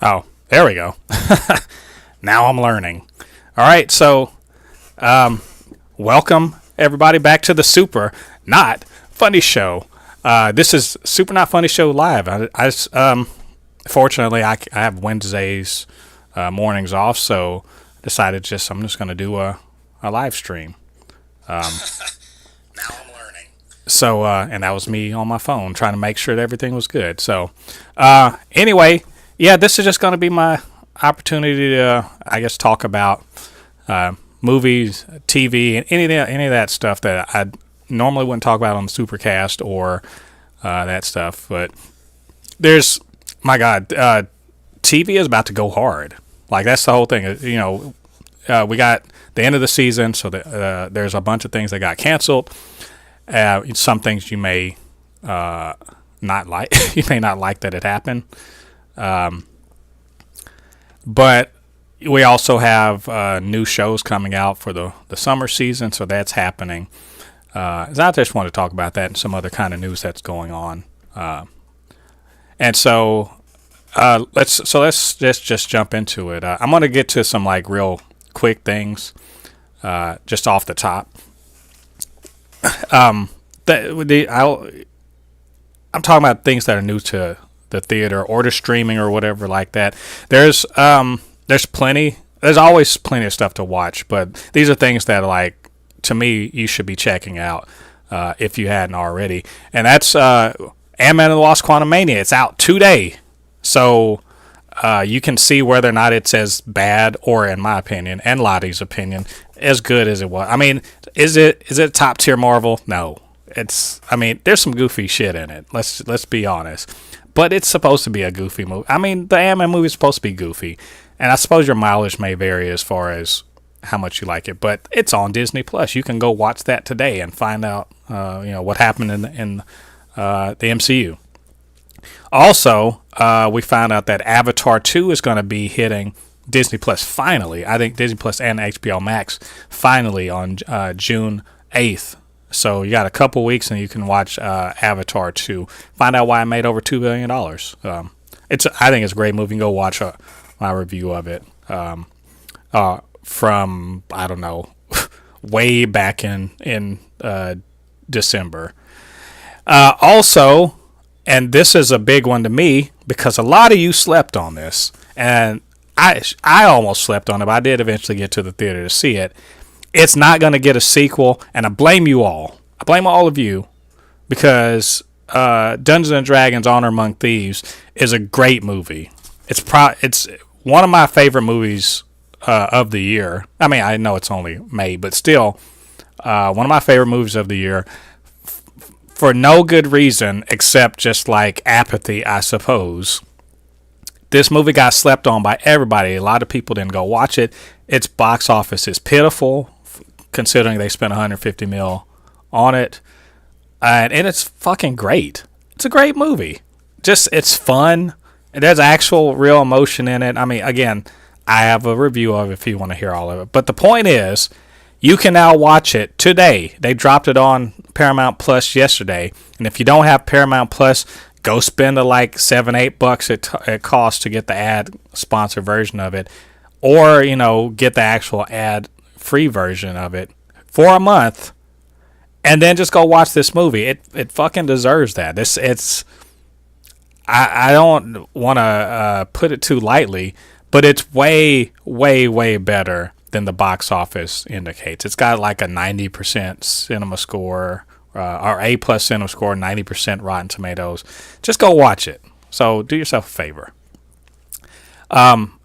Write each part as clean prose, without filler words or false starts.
Oh, there we go. Now I'm learning. All right, so welcome everybody back to the Super Not Funny Show. This is Super Not Funny Show live. Fortunately, I have Wednesdays mornings off, so decided I'm just going to do a live stream. Now I'm learning. So, and that was me on my phone trying to make sure that everything was good. So, anyway, yeah, this is just going to be my opportunity to, I guess, talk about movies, TV, and any of that stuff that I normally wouldn't talk about on the Supercast or that stuff. But my God, TV is about to go hard. Like, that's the whole thing. We got the end of the season, so there's a bunch of things that got canceled. Some things you may not like. You may not like that it happened. But we also have new shows coming out for the summer season, so that's happening. I just want to talk about that and some other kind of news that's going on. And so let's just jump into it. I'm going to get to some like real quick things just off the top. I'm talking about things that are new to the theater or to streaming or whatever like that. There's always plenty of stuff to watch, but these are things that, like, to me, you should be checking out if you hadn't already. And that's Ant-Man and the Lost Quantumania. It's out today, so you can see whether or not it's as bad or, in my opinion and Lottie's opinion, as good as it was. I mean, is it top tier Marvel? No. There's some goofy shit in it. Let's be honest. But it's supposed to be a goofy movie. I mean, the Ant-Man movie is supposed to be goofy. And I suppose your mileage may vary as far as how much you like it. But it's on Disney Plus. You can go watch that today and find out what happened in the MCU. Also, we found out that Avatar 2 is going to be hitting Disney Plus finally. I think Disney Plus and HBO Max finally on June 8th. So you got a couple weeks and you can watch Avatar 2. Find out why it made over $2 billion. I think it's a great movie. You can go watch my review of it from, I don't know, way back in December. Also, and this is a big one to me because a lot of you slept on this, and I almost slept on it, but I did eventually get to the theater to see it. It's not going to get a sequel, and I blame you all. I blame all of you because Dungeons and Dragons: Honor Among Thieves is a great movie. It's one of my favorite movies of the year. I mean, I know it's only May, but still, one of my favorite movies of the year for no good reason except just like apathy, I suppose. This movie got slept on by everybody. A lot of people didn't go watch it. Its box office is pitiful, considering they spent $150 million on it. And it's fucking great. It's a great movie. It's fun. There's actual real emotion in it. I mean, again, I have a review of it if you want to hear all of it. But the point is, you can now watch it today. They dropped it on Paramount Plus yesterday. And if you don't have Paramount Plus, go spend the like $7-8 it costs to get the ad sponsor version of it. Or, get the actual ad-free version of it for a month, and then just go watch this movie. It fucking deserves that. I don't want to put it too lightly, but it's way, way, way better than the box office indicates. It's got like a 90% cinema score, or A+ cinema score, 90% Rotten Tomatoes. Just go watch it. So do yourself a favor.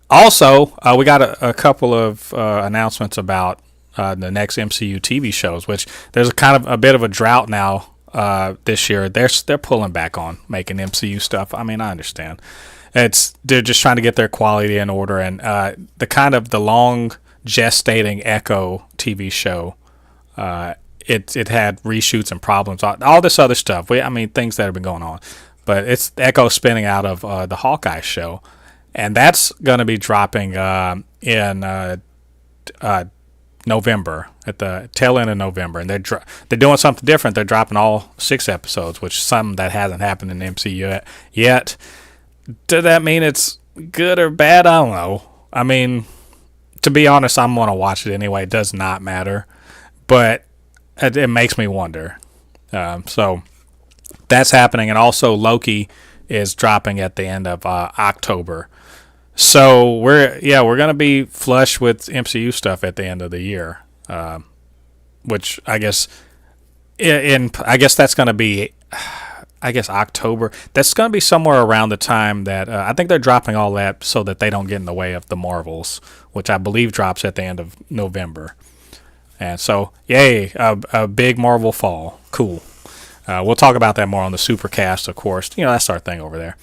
Also, we got a couple of announcements about the next MCU TV shows, which there's a bit of a drought now this year. They're pulling back on making MCU stuff. I mean, I understand. They're just trying to get their quality in order, and the long gestating Echo TV show, it had reshoots and problems, all this other stuff. Things that have been going on, but it's Echo spinning out of the Hawkeye show. And that's going to be dropping in November, at the tail end of November. And they're doing something different. They're dropping all 6 episodes, which some that hasn't happened in the MCU yet. Does that mean it's good or bad, I don't know. I mean, to be honest, I'm gonna watch it anyway. It does not matter, but it makes me wonder. So that's happening, and also Loki is dropping at the end of October. So we're gonna be flush with MCU stuff at the end of the year, which I guess I guess that's gonna be October. That's gonna be somewhere around the time that I think they're dropping all that so that they don't get in the way of the Marvels, which I believe drops at the end of November. And so, yay, a big Marvel fall. Cool. We'll talk about that more on the Supercast, of course. That's our thing over there.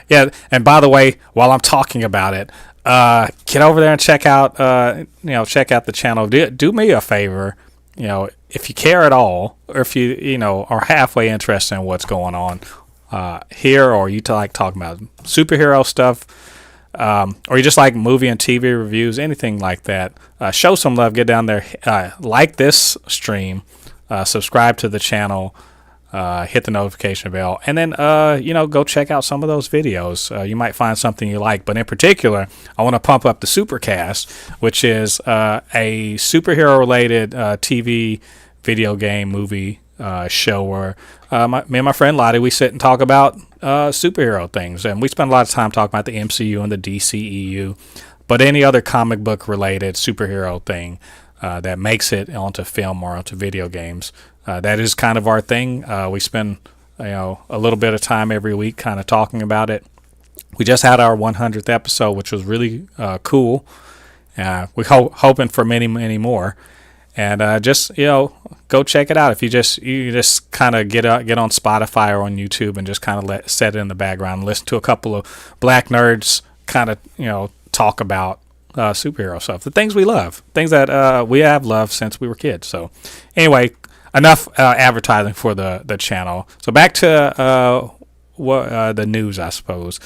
Yeah, and by the way, while I'm talking about it, get over there and check out the channel. Do me a favor, if you care at all, or if you are halfway interested in what's going on here, or you like talking about superhero stuff, or you just like movie and TV reviews, anything like that, show some love. Get down there, like this stream, subscribe to the channel. Hit the notification bell, and then go check out some of those videos. You might find something you like, but in particular, I want to pump up the Supercast, which is a superhero related TV, video game, movie show where me and my friend Lottie, we sit and talk about superhero things, and we spend a lot of time talking about the MCU and the DCEU, but any other comic book related superhero thing that makes it onto film or onto video games. That is kind of our thing. We spend a little bit of time every week kind of talking about it. We just had our 100th episode, which was really cool. We're hoping for many, many more. And just go check it out. If you just kind of get on Spotify or on YouTube and just kind of set it in the background and listen to a couple of black nerds kind of talk about superhero stuff, the things we love, things that we have loved since we were kids. So anyway, enough advertising for the channel. So back to the news, I suppose.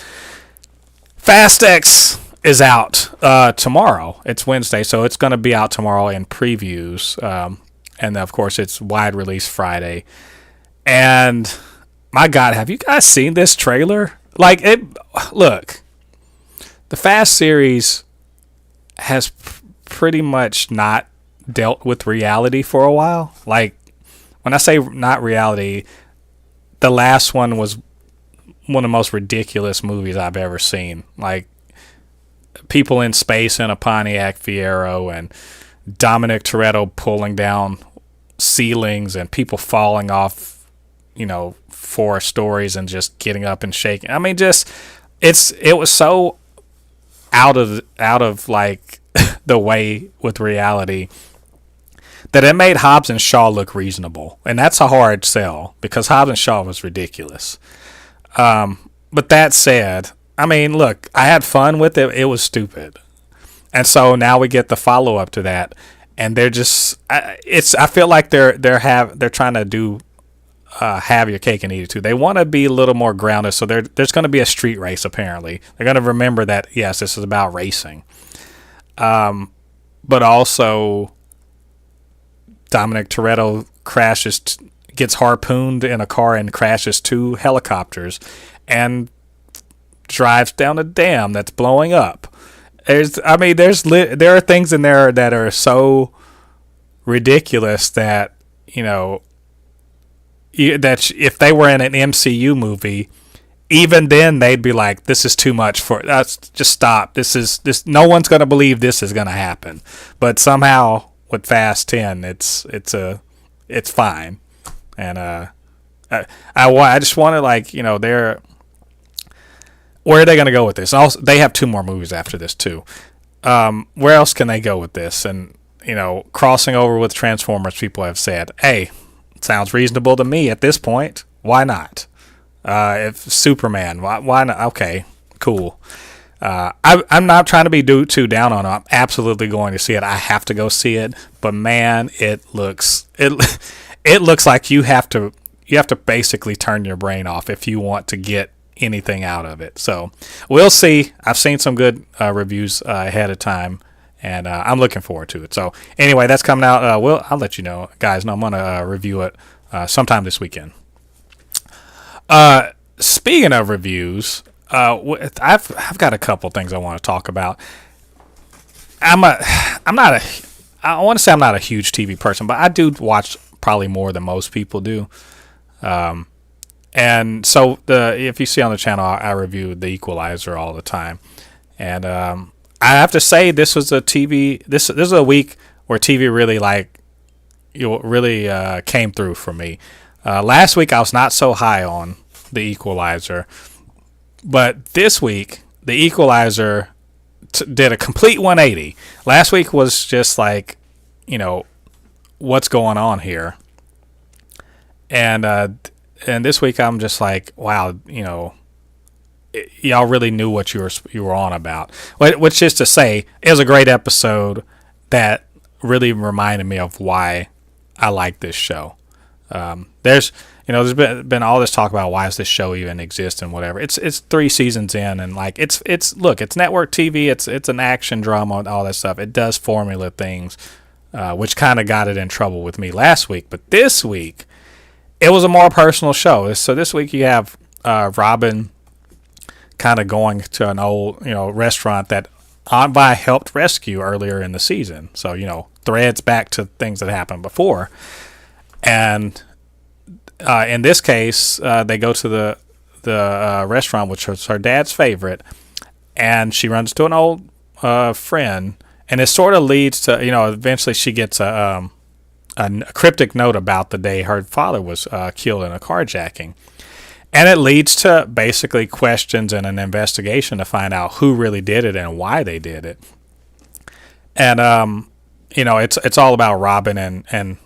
Fast X is out tomorrow. It's Wednesday, so it's going to be out tomorrow in previews, and of course it's wide release Friday. And my God, have you guys seen this trailer? Like, look, the Fast series has pretty much not dealt with reality for a while. Like, when I say not reality, the last one was one of the most ridiculous movies I've ever seen. Like, people in space in a Pontiac Fiero, and Dominic Toretto pulling down ceilings, and people falling off, 4 stories and just getting up and shaking. I mean, it was so out of like the way with reality that it made Hobbs and Shaw look reasonable. And that's a hard sell, because Hobbs and Shaw was ridiculous. But that said, I mean, look, I had fun with it. It was stupid. And so now we get the follow-up to that. And they're just, I feel like they're trying to do, have your cake and eat it too. They want to be a little more grounded. So there's going to be a street race, apparently. They're going to remember that, yes, this is about racing. But also, Dominic Toretto gets harpooned in a car and crashes 2 helicopters and drives down a dam that's blowing up. There are things in there that are so ridiculous that, that if they were in an MCU movie, even then they'd be like, this is too much for us. Just stop. This no one's going to believe this is going to happen. But somehow with Fast 10, it's fine. And I just wanted, like, where are they going to go with this? Also, they have 2 more movies after this too. Where else can they go with this? And crossing over with Transformers, people have said, hey, it sounds reasonable to me at this point. Why not? If Superman, why not? Okay, cool. I'm not trying to be too down on it. I'm absolutely going to see it. I have to go see it. But man, it looks like you have to basically turn your brain off if you want to get anything out of it. So we'll see. I've seen some good reviews ahead of time, and I'm looking forward to it. So anyway, that's coming out. I'll let you know, guys. I'm gonna review it sometime this weekend. Speaking of reviews, I've got a couple things I want to talk about. I'm a I'm not a I want to say I'm not a huge TV person, but I do watch probably more than most people do. And so if you see on the channel, I review The Equalizer all the time, and I have to say this was a TV. This is a week where TV really really came through for me. Last week I was not so high on The Equalizer, but this week The Equalizer did a complete 180. Last week was just like, what's going on here, and this week I'm just like, wow, y'all really knew what you were on about. Which is to say, it was a great episode that really reminded me of why I like this show. There's been all this talk about why does this show even exist and whatever. It's 3 seasons in, and like it's network TV. It's an action drama and all that stuff. It does formula things, which kind of got it in trouble with me last week. But this week, it was a more personal show. So this week you have Robin kind of going to an old restaurant that Aunt Vi helped rescue earlier in the season. So threads back to things that happened before. And in this case, they go to the restaurant, which was her dad's favorite, and she runs to an old friend, and it sort of leads to eventually she gets a cryptic note about the day her father was killed in a carjacking, and it leads to basically questions and an investigation to find out who really did it and why they did it, and it's all about Robin and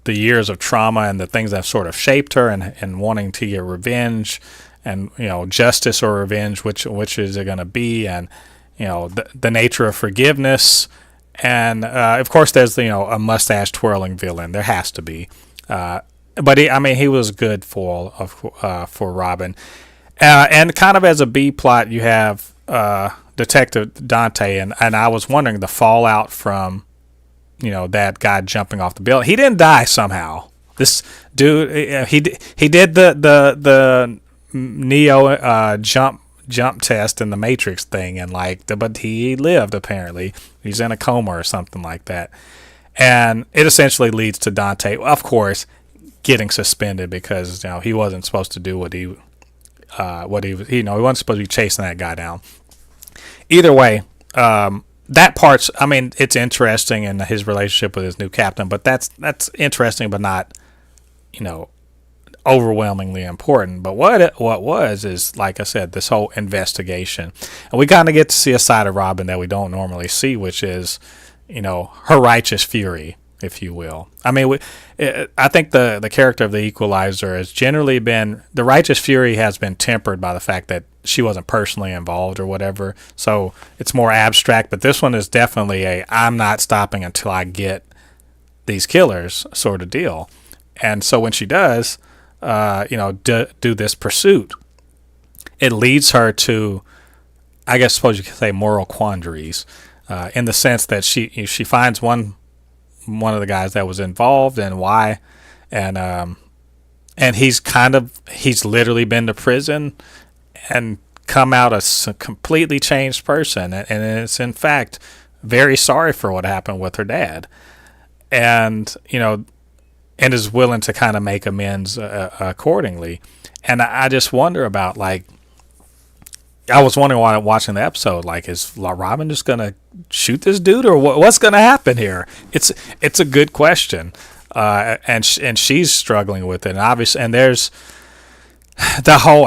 the years of trauma and the things that sort of shaped her and wanting to get revenge and justice or revenge, which is it going to be, and the nature of forgiveness, and of course there's a mustache twirling villain. There has to be, but he was good for Robin, and kind of as a B plot you have Detective Dante, and I was wondering the fallout from that guy jumping off the building. He didn't die somehow. This dude, he did the Neo jump test in the Matrix thing, and but he lived apparently. He's in a coma or something like that, and it essentially leads to Dante, of course, getting suspended because he wasn't supposed to do he wasn't supposed to be chasing that guy down. Either way, that part's, it's interesting in his relationship with his new captain, but that's interesting, but not, overwhelmingly important. But what was is, like I said, this whole investigation, and we kind of get to see a side of Robin that we don't normally see, which is, her righteous fury, if you will. I think the character of the Equalizer has generally been, the righteous fury has been tempered by the fact that she wasn't personally involved or whatever, so it's more abstract. But this one is definitely I'm not stopping until I get these killers sort of deal. And so when she does do this pursuit, it leads her to, I guess, suppose you could say, moral quandaries, in the sense that she finds one of the guys that was involved and why, and he's literally been to prison and come out a completely changed person, and it's in fact very sorry for what happened with her dad, and and is willing to kind of make amends accordingly. And I just wonder about, I was wondering while watching the episode, is Robin just gonna shoot this dude, or what's gonna happen here? It's a good question, and she's struggling with it, and obviously, and there's the whole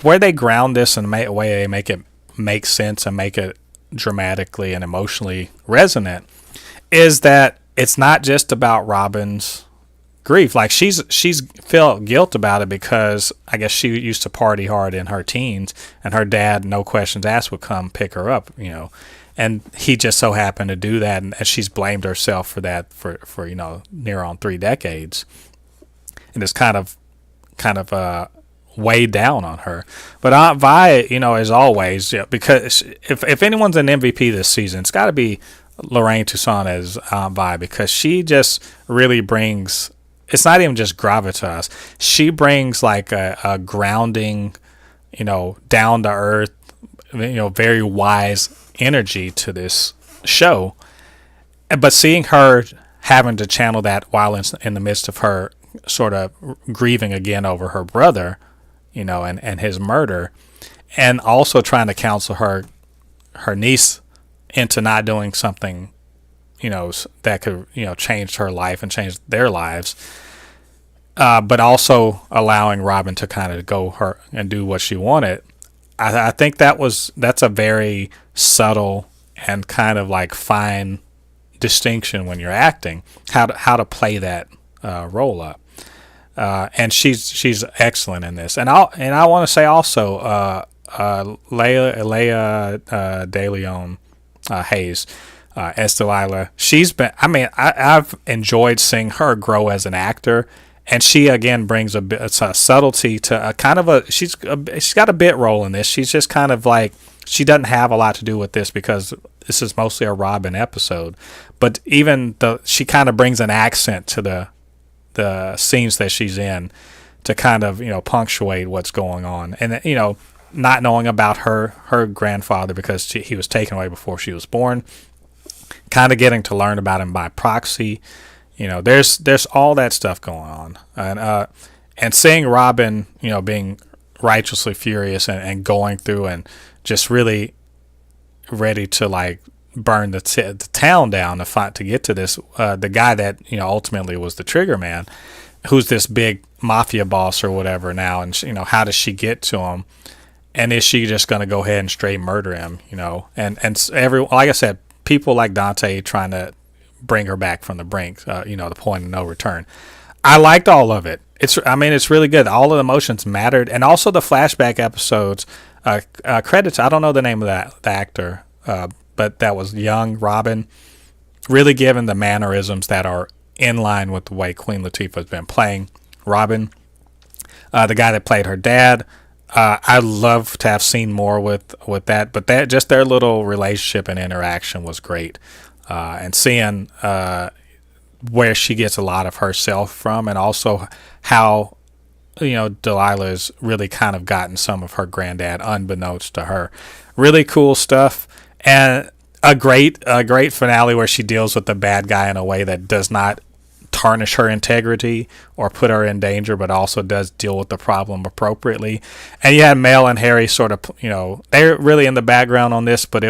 where they ground this in a way they make it make sense and make it dramatically and emotionally resonant, is that it's not just about Robin's grief. She's felt guilt about it because I guess she used to party hard in her teens, and her dad, no questions asked, would come pick her up, and he just so happened to do that, and she's blamed herself for that for near on 3 decades, and it's kind of weighed down on her. But Aunt Vi, as always, because if anyone's an MVP this season, it's got to be Lorraine Toussaint as Aunt Vi, because she just really brings, it's not even just gravitas, she brings a grounding, down to earth, very wise energy to this show. But seeing her having to channel that while in the midst of her sort of grieving again over her brother, and his murder, and also trying to counsel her niece into not doing something, that could, change her life and change their lives, but also allowing Robin to kind of go her and do what she wanted. I think that's a very subtle and kind of like fine distinction when you're acting, how to play that role up. And she's excellent in this. And I want to say also, Leia De Leon Hayes as Delilah. She's been. I mean, I've enjoyed seeing her grow as an actor, and she again brings a subtlety to a kind of a. She's got a bit role in this. She's just kind of like, she doesn't have a lot to do with this because this is mostly a Robin episode. But even she kind of brings an accent to the scenes that she's in to kind of punctuate what's going on, and not knowing about her grandfather because he was taken away before she was born, kind of getting to learn about him by proxy. There's all that stuff going on, and seeing Robin being righteously furious and going through and just really ready to like burn the town down to get to this the guy that ultimately was the trigger man, who's this big mafia boss or whatever now, and how does she get to him, and is she just going to go ahead and straight murder him, and like I said, people like Dante trying to bring her back from the brink, the point of no return. I liked all of it. It's really good. All of the emotions mattered, and also the flashback episodes. Credits. I don't know the name of the actor, but that was young Robin, really given the mannerisms that are in line with the way Queen Latifah has been playing Robin. The guy that played her dad, I'd love to have seen more with that, but that just their little relationship and interaction was great, and seeing where she gets a lot of herself from, and also how Delilah's really kind of gotten some of her granddad unbeknownst to her. Really cool stuff, and a great finale where she deals with the bad guy in a way that does not tarnish her integrity or put her in danger, but also does deal with the problem appropriately. And you had Mel and Harry sort of, they're really in the background on this, but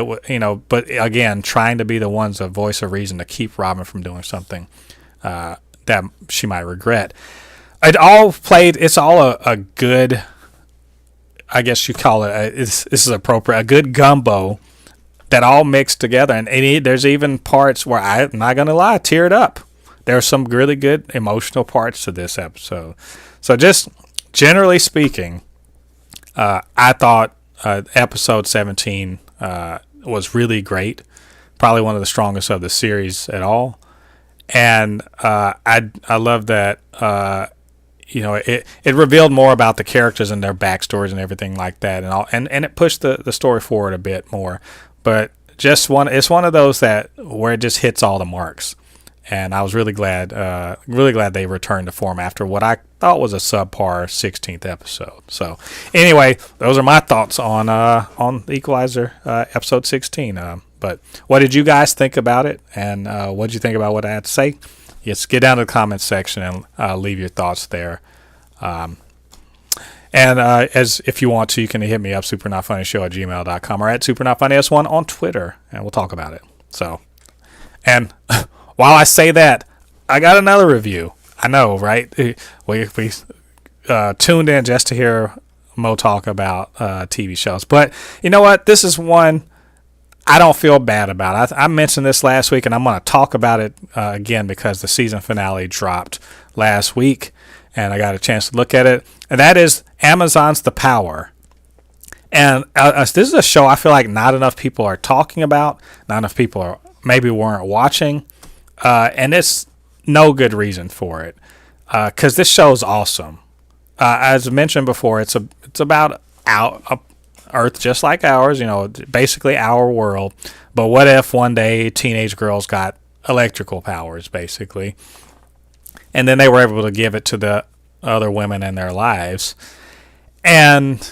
but again, trying to be the ones, a voice of reason to keep Robin from doing something that she might regret. It's all a good, I guess you call it, this is appropriate, a good gumbo that all mixed together. And there's even parts where I'm not going to lie, teared up. There are some really good emotional parts to this episode. So just generally speaking, I thought episode 17 was really great. Probably one of the strongest of the series at all. And I love that it revealed more about the characters and their backstories and everything like that, and it pushed the story forward a bit more. But it's one of those where it just hits all the marks. And I was really glad they returned to form after what I thought was a subpar 16th episode. So anyway, those are my thoughts on the Equalizer episode 16. But what did you guys think about it? And what did you think about what I had to say? Yes, get down to the comments section and leave your thoughts there. And as if you want to, you can hit me up, supernotfunnyshow@gmail.com, or at supernotfunnys1 on Twitter, and we'll talk about it. So, and while I say that, I got another review. I know, right? We tuned in just to hear Mo talk about TV shows. But you know what? This is one I don't feel bad about. I mentioned this last week, and I'm going to talk about it again because the season finale dropped last week, and I got a chance to look at it. And that is Amazon's The Power. And this is a show I feel like not enough people are talking about. Not enough people maybe weren't watching. And it's no good reason for it, because this show is awesome. As mentioned before, it's about Earth just like ours, basically our world. But what if one day teenage girls got electrical powers, basically, and then they were able to give it to the other women in their lives, and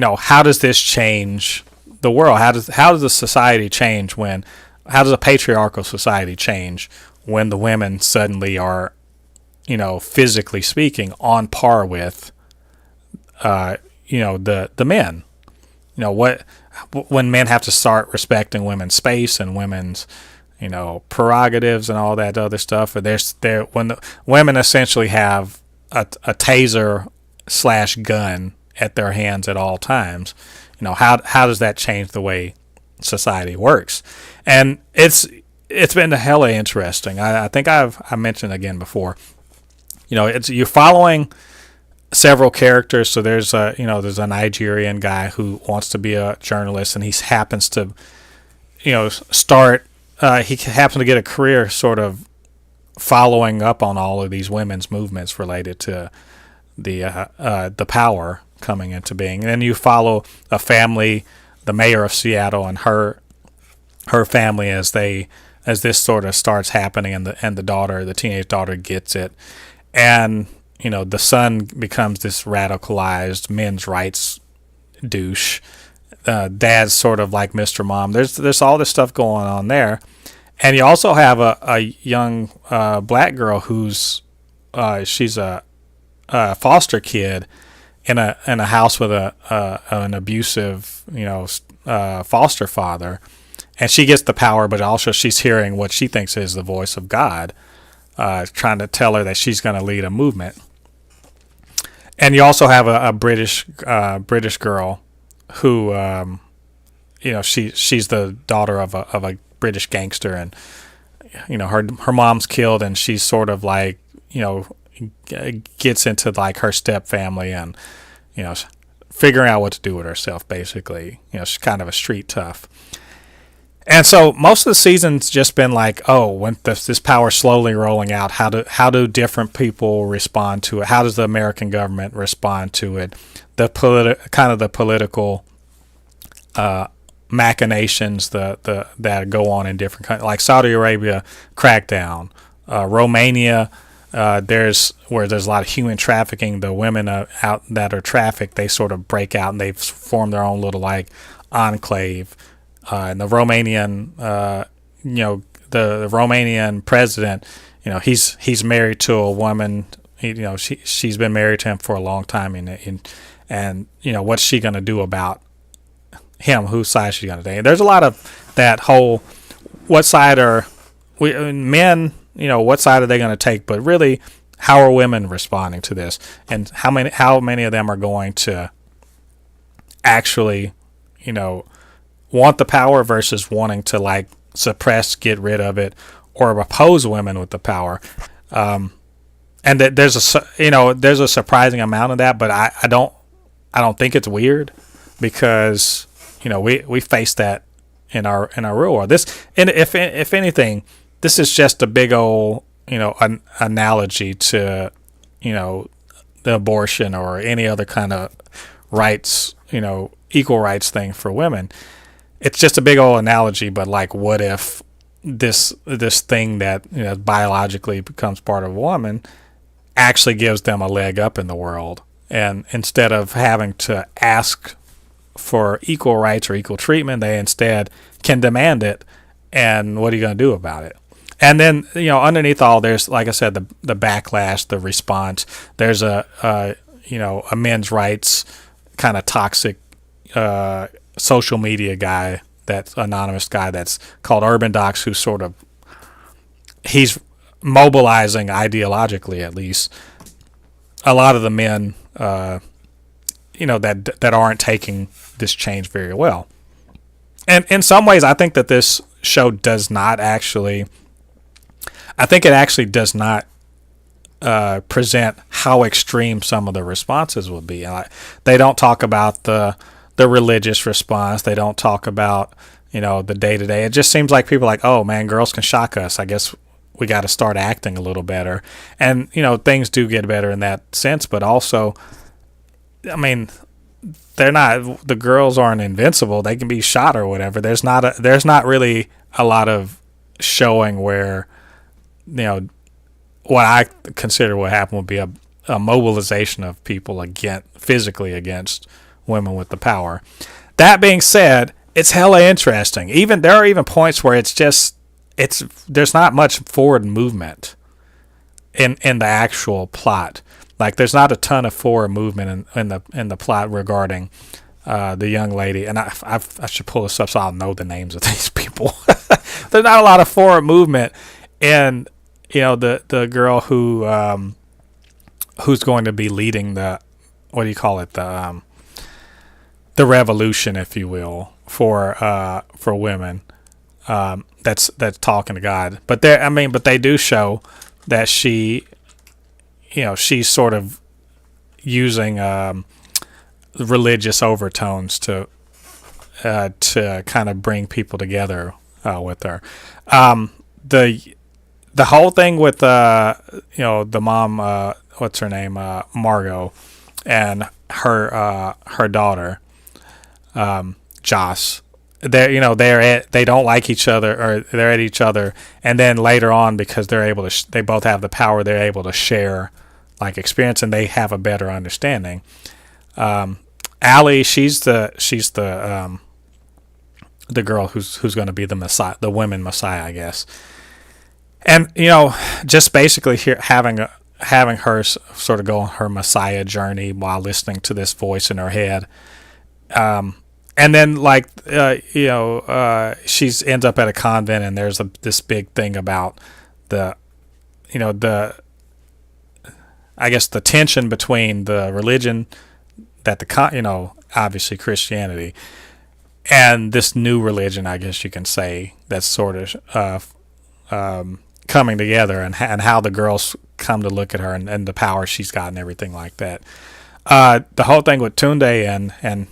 how does this change the world? How does the society change how does a patriarchal society change when the women suddenly are, physically speaking, on par with, the men? What when men have to start respecting women's space and women's, prerogatives and all that other stuff, or when the women essentially have a taser slash gun at their hands at all times, how does that change the way society works? And it's been hella interesting. I think I mentioned again before. You're following several characters. So there's a Nigerian guy who wants to be a journalist, and he happens to start. He happens to get a career sort of following up on all of these women's movements related to the power coming into being. And then you follow a family, the mayor of Seattle and her family, as this sort of starts happening, and the teenage daughter gets it, and the son becomes this radicalized men's rights douche. Dad's sort of like Mr. Mom. There's all this stuff going on there, and you also have a young black girl who's she's a foster kid in a house with an abusive foster father, and she gets the power, but also she's hearing what she thinks is the voice of God, trying to tell her that she's going to lead a movement. And you also have a British girl who, she's the daughter of a British gangster, and her mom's killed, and she's sort of like gets into like her step family, and figuring out what to do with herself. Basically, she's kind of a street tough. And so most of the season's just been like, oh, when this power slowly rolling out, how do different people respond to it? How does the American government respond to it? The political machinations that go on in different countries, like Saudi Arabia crackdown, Romania. There's a lot of human trafficking. The women out that are trafficked, they sort of break out and they've formed their own little like enclave. And the Romanian, the Romanian president, he's married to a woman. She's been married to him for a long time, and what's she gonna do about him? Whose side is she gonna take? There's a lot of that whole what side are men? What side are they gonna take? But really, how are women responding to this, and how many of them are going to actually, want the power versus wanting to like suppress, get rid of it, or oppose women with the power. And that there's a surprising amount of that, but I don't think it's weird, because we face that in our real world. And if anything, this is just a big old an analogy to the abortion or any other kind of rights, equal rights thing for women. It's just a big old analogy, but like, what if this thing that biologically becomes part of a woman actually gives them a leg up in the world, and instead of having to ask for equal rights or equal treatment, they instead can demand it. And what are you going to do about it? And then underneath all, there's, like I said, the backlash, the response. There's a men's rights kind of toxic social media guy, that's anonymous guy that's called Urban Docs, who sort of, he's mobilizing ideologically, at least, a lot of the men that aren't taking this change very well. And in some ways, I think that this show does not actually, I think it actually does not present how extreme some of the responses will be. They don't talk about the religious response. They don't talk about, the day-to-day. It just seems like people are like, oh man, girls can shock us. I guess we got to start acting a little better. And, things do get better in that sense, but also, I mean, the girls aren't invincible. They can be shot or whatever. There's not really a lot of showing where, what I consider what happened would be a mobilization of people physically against women with the power. That being said, it's hella interesting. Even there are even points where there's not much forward movement in the actual plot. Like there's not a ton of forward movement in the plot regarding the young lady. And I should pull this up so I'll know the names of these people. There's not a lot of forward movement in the girl who's going to be leading the, what do you call it, the revolution, if you will, for women. That's talking to God. But they do show that she's sort of using religious overtones to kind of bring people together with her. The whole thing with the mom, what's her name, Margot, and her daughter, Joss. They don't like each other, or they're at each other, and then later on, because they're able to, they both have the power, they're able to share like experience, and they have a better understanding. Allie, she's the girl who's going to be the Messiah, the women Messiah, I guess. And just basically having her sort of go on her Messiah journey while listening to this voice in her head. And then she ends up at a convent, and there's this big thing about the I guess the tension between the religion that obviously Christianity, and this new religion, I guess you can say, that's sort of coming together, and how the girls come to look at her, and the power she's got and everything like that. The whole thing with Tunde and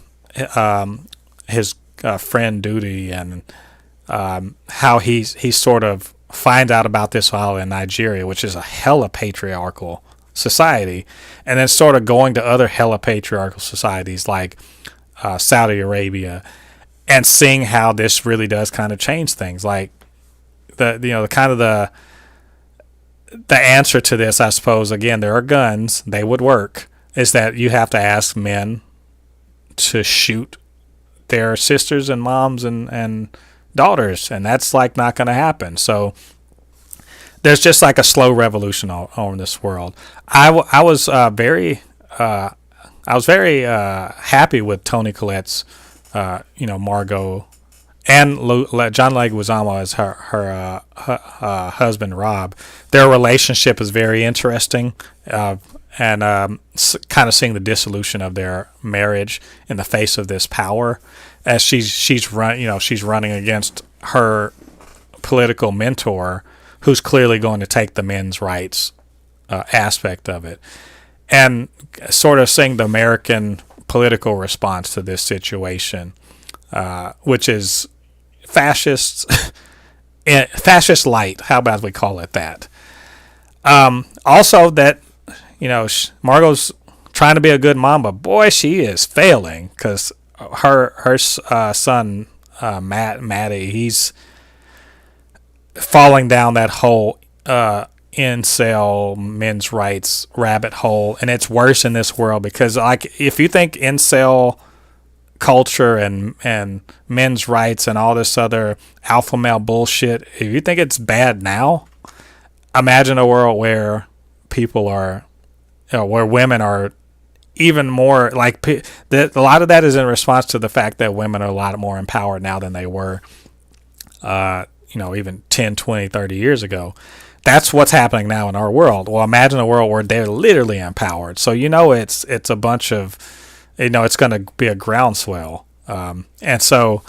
his friend Duty, and how he sort of finds out about this while in Nigeria, which is a hella patriarchal society, and then sort of going to other hella patriarchal societies like Saudi Arabia, and seeing how this really does kind of change things. Like the answer to this, I suppose, again, there are guns, they would work, is that you have to ask men to shoot their sisters and moms and daughters, and that's like not going to happen. So there's just like a slow revolution on this world. I was very happy with Toni Collette's Margot, and John Leguizamo as her husband Rob. Their relationship is very interesting, and kind of seeing the dissolution of their marriage in the face of this power, as she's running against her political mentor, who's clearly going to take the men's rights aspect of it, and sort of seeing the American political response to this situation, which is fascist light. How about we call it that? Also, that Margot's trying to be a good mom, but boy, she is failing, because her son Matty, he's falling down that whole incel men's rights rabbit hole, and it's worse in this world, because like if you think incel culture and men's rights and all this other alpha male bullshit, if you think it's bad now, imagine a world where people are, where women are even more like, a lot of that is in response to the fact that women are a lot more empowered now than they were even 10, 20, 30 years ago. That's what's happening now in our world. Well, imagine a world where they're literally empowered. So it's a bunch of, it's going to be a groundswell. And so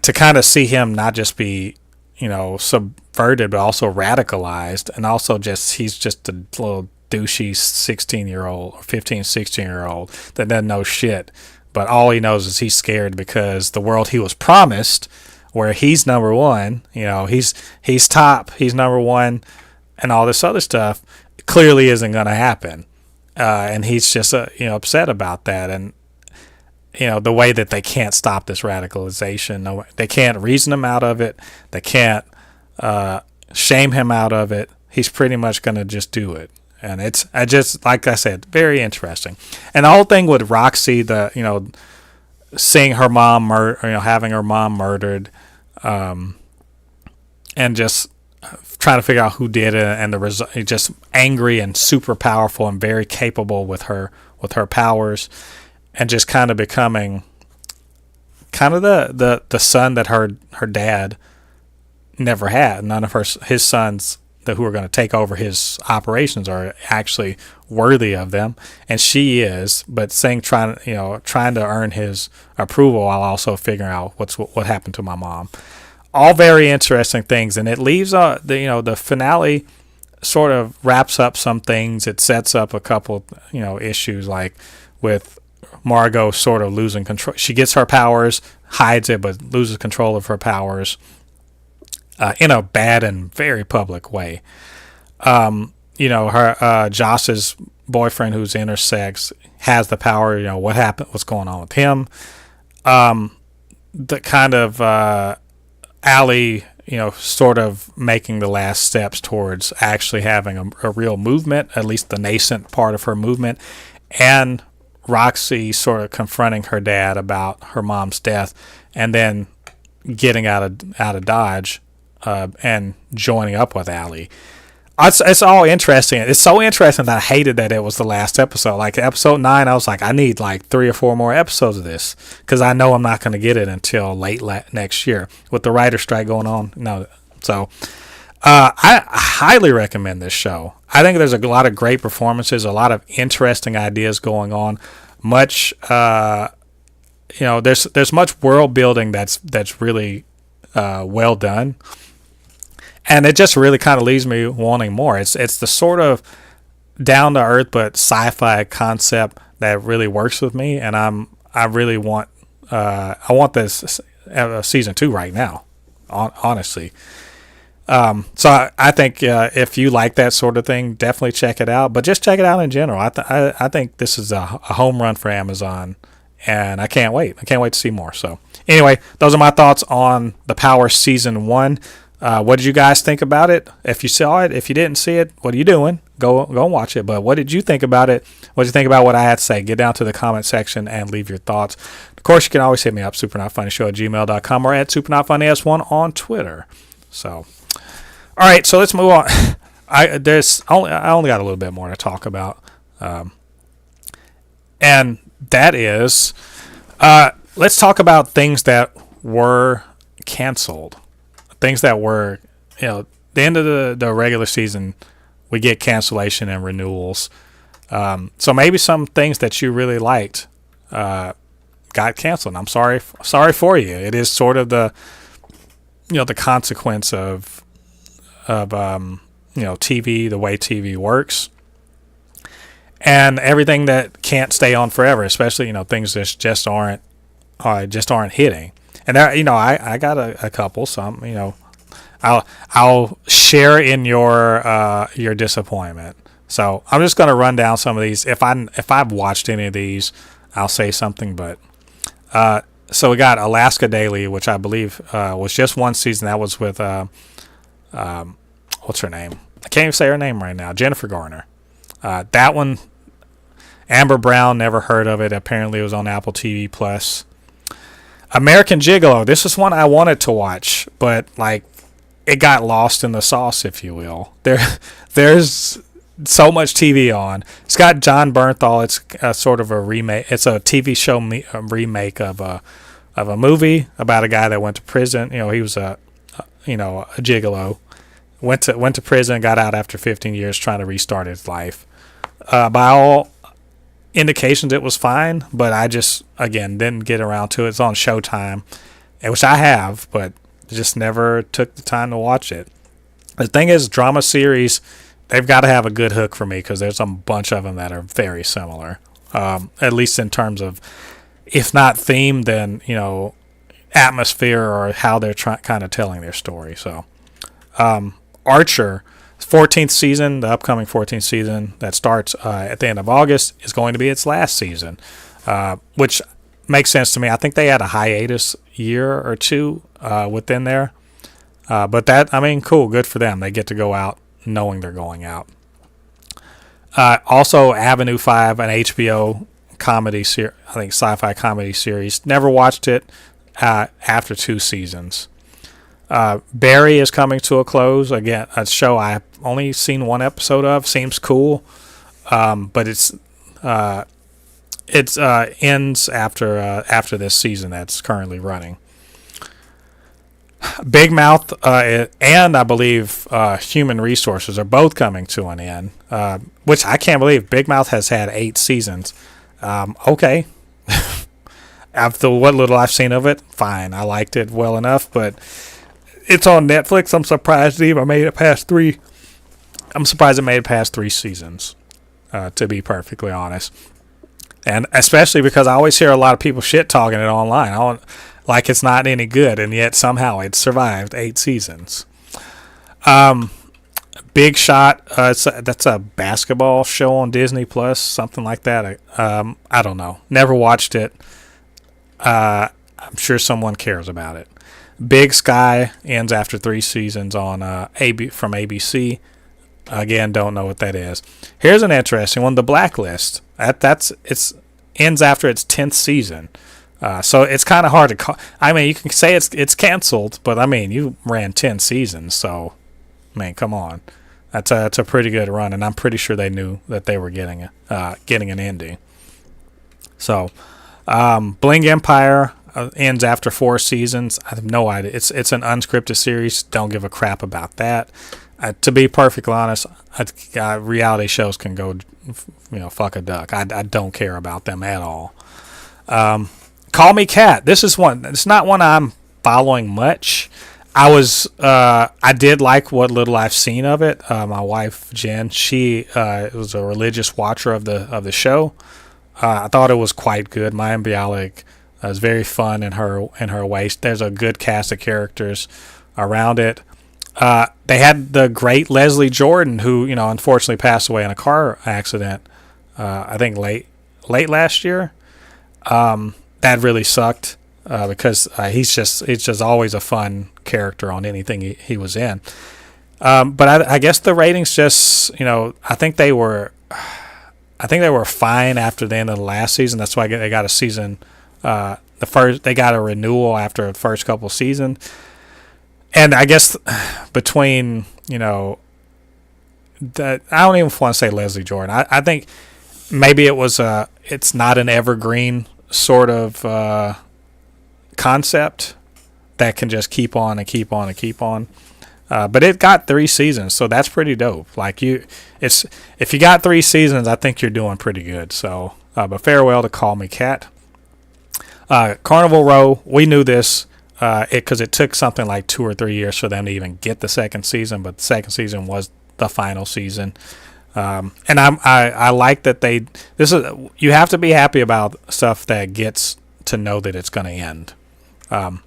to kind of see him not just be, subverted, but also radicalized, and also he's just a little douchey 16-year-old or 15, 16-year-old that doesn't know shit. But all he knows is he's scared because the world he was promised, where he's number one, he's top, he's number one, and all this other stuff clearly isn't going to happen. And he's just upset about that, and the way that they can't stop this radicalization, they can't reason him out of it, they can't shame him out of it. He's pretty much going to just do it, And I just, like I said, very interesting. And the whole thing with Roxy, seeing her mom, having her mom murdered, and just trying to figure out who did it, and the result, just angry and super powerful and very capable with her powers, and just kind of becoming kind of the son that her dad never had. None of his sons who are going to take over his operations are actually worthy of them, and she is. But trying to earn his approval while also figuring out what happened to my mom. All very interesting things, and it leaves the finale sort of wraps up some things. It sets up a couple issues, like with Margot sort of losing control. She gets her powers, hides it, but loses control of her powers in a bad and very public way. Her Joss's boyfriend, who's intersex, has the power. What happened? What's going on with him? The kind of Allie, sort of making the last steps towards actually having a real movement, at least the nascent part of her movement, and Roxy sort of confronting her dad about her mom's death, and then getting out of Dodge, and joining up with Allie. It's all interesting. It's so interesting that I hated that it was the last episode. Like episode 9, I was like, I need like 3 or 4 more episodes of this, because I know I'm not going to get it until late next year with the writer strike going on. No, so I highly recommend this show. I think there's a lot of great performances, a lot of interesting ideas going on. Much, there's much world building that's really well done. And it just really kind of leaves me wanting more. It's the sort of down to earth but sci-fi concept that really works with me, and I really want this season 2 right now, honestly. So I think if you like that sort of thing, definitely check it out. But just check it out in general. I think this is a home run for Amazon, and I can't wait. I can't wait to see more. So anyway, those are my thoughts on The Power Season 1. What did you guys think about it? If you saw it, if you didn't see it, what are you doing? Go and watch it. But what did you think about it? What did you think about what I had to say? Get down to the comment section and leave your thoughts. Of course, you can always hit me up, supernotfunnyshow@gmail.com, or at supernotfunnys1 on Twitter. So, all right, so let's move on. I only got a little bit more to talk about, and that is, let's talk about things that were canceled. Things that were, the end of the regular season, we get cancellation and renewals. So maybe some things that you really liked got canceled. I'm sorry for you. It is sort of the consequence of TV, the way TV works, and everything that can't stay on forever, especially things that just aren't hitting. And I got a couple. Some, I'll share in your disappointment. So I'm just gonna run down some of these. If I've watched any of these, I'll say something. But so we got Alaska Daily, which I believe was just one season. That was with what's her name? I can't even say her name right now. Jennifer Garner. That one. Amber Brown, never heard of it. Apparently, it was on Apple TV Plus. American Gigolo. This is one I wanted to watch, but it got lost in the sauce, if you will. There's so much TV on. It's got John Bernthal. It's sort of a remake. It's a TV show remake of a movie about a guy that went to prison. He was a gigolo. Went to prison, got out after 15 years, trying to restart his life. By all indications, it was fine, but I just, again, didn't get around to it. It's on Showtime, which I have, but just never took the time to watch it. The thing is, drama series, they've got to have a good hook for me, because there's a bunch of them that are very similar, at least in terms of, if not theme, then atmosphere, or how they're kind of telling their story. So Archer, 14th season, the upcoming 14th season that starts at the end of August, is going to be its last season, which makes sense to me. I think they had a hiatus year or two within there, but cool, good for them. They get to go out knowing they're going out. Also, Avenue 5, an HBO comedy series, I think sci-fi comedy series. Never watched it after 2 seasons. Barry is coming to a close. Again, a show I've only seen 1 episode of. Seems cool, but it's ends after this season that's currently running. Big Mouth and I believe Human Resources are both coming to an end, which I can't believe. Big Mouth has had 8 seasons. Okay. After what little I've seen of it, fine. I liked it well enough, but it's on Netflix. I'm surprised it even made it past 3. I'm surprised it made it past 3 seasons, to be perfectly honest. And especially because I always hear a lot of people shit talking it online. Like it's not any good, and yet somehow it survived 8 seasons. Big Shot, that's a basketball show on Disney Plus, something like that. I don't know. Never watched it. I'm sure someone cares about it. Big Sky ends after 3 seasons on from ABC. Again, don't know what that is. Here's an interesting one: The Blacklist. It's ends after its 10th season. So it's kind of hard to call. I mean, you can say it's canceled, but I mean, you ran 10 seasons, so man, come on, that's a pretty good run, and I'm pretty sure they knew that they were getting an ending. So, Bling Empire ends after 4 seasons. I have no idea. It's an unscripted series. Don't give a crap about that. To be perfectly honest, reality shows can go, fuck a duck. I don't care about them at all. Call Me Kat. This is one. It's not one I'm following much. I did like what little I've seen of it. My wife Jen, she was a religious watcher of the show. I thought it was quite good. Mayim Bialik was very fun in her way. There's a good cast of characters around it. They had the great Leslie Jordan, who unfortunately passed away in a car accident. I think late last year. That really sucked because he's just always a fun character on anything he was in. But I guess the ratings just I think they were fine after the end of the last season. That's why they got a season. They got a renewal after the first couple seasons. And I guess between I don't even want to say Leslie Jordan. I think maybe it's not an evergreen sort of concept that can just keep on and keep on and keep on. But it got 3 seasons, so that's pretty dope. Like if you got 3 seasons, I think you're doing pretty good. So, but farewell to Call Me Kat. Carnival Row, we knew this because it took something like 2 or 3 years for them to even get the second season, but the second season was the final season. And I like that you have to be happy about stuff that gets to know that it's going to end. You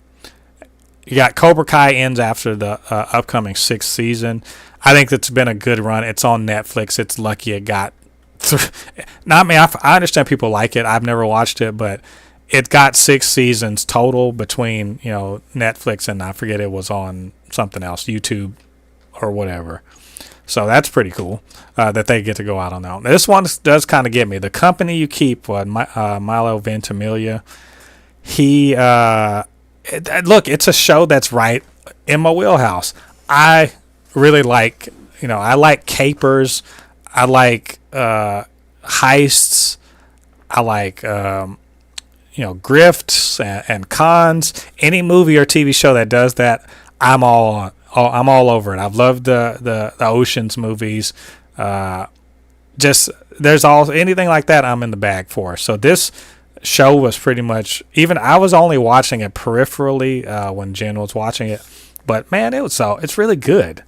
got Cobra Kai ends after the upcoming 6th season. I think that's been a good run. It's on Netflix. It's lucky it got not me. I understand people like it. I've never watched it, but it got 6 seasons total between Netflix and I forget it was on something else, YouTube or whatever. So that's pretty cool that they get to go out on that one. This one does kind of get me. The Company You Keep, Milo Ventimiglia. Look, it's a show that's right in my wheelhouse. I really like, I like capers. I like heists. I like, grifts and cons. Any movie or TV show that does that, I'm all over it. I've loved the Ocean's movies. There's anything like that I'm in the bag for. So this show was pretty much, even I was only watching it peripherally when Jen was watching it, but man, it's really good.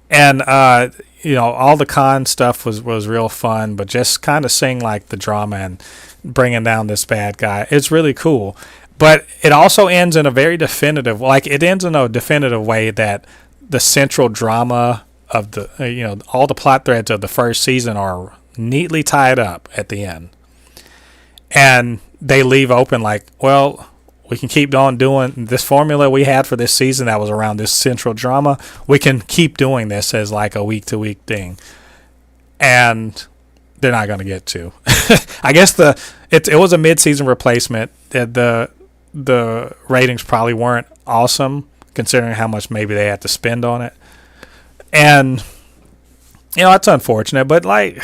And all the con stuff was real fun, but just kind of seeing like the drama and bringing down this bad guy, it's really cool. But it also ends in a very definitive, way that the central drama of the, all the plot threads of the first season are neatly tied up at the end. And they leave open like, well, we can keep on doing this formula we had for this season that was around this central drama. We can keep doing this as like a week-to-week thing. and they're not going to get to. I guess it was a mid-season replacement. The ratings probably weren't awesome considering how much maybe they had to spend on it, and it's unfortunate. But like,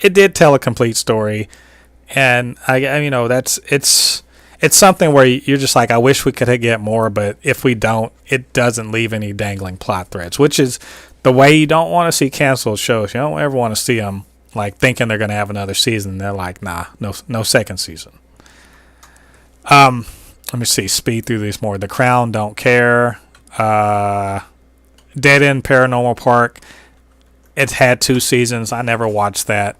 it did tell a complete story, and it's something where you're just like, I wish we could get more, but if we don't, it doesn't leave any dangling plot threads, which is the way you don't want to see canceled shows. You don't ever want to see them like thinking they're going to have another season. They're like, nah, no second season. Let me see. Speed through these more. The Crown, don't care. Dead End Paranormal Park. It's had 2 seasons. I never watched that.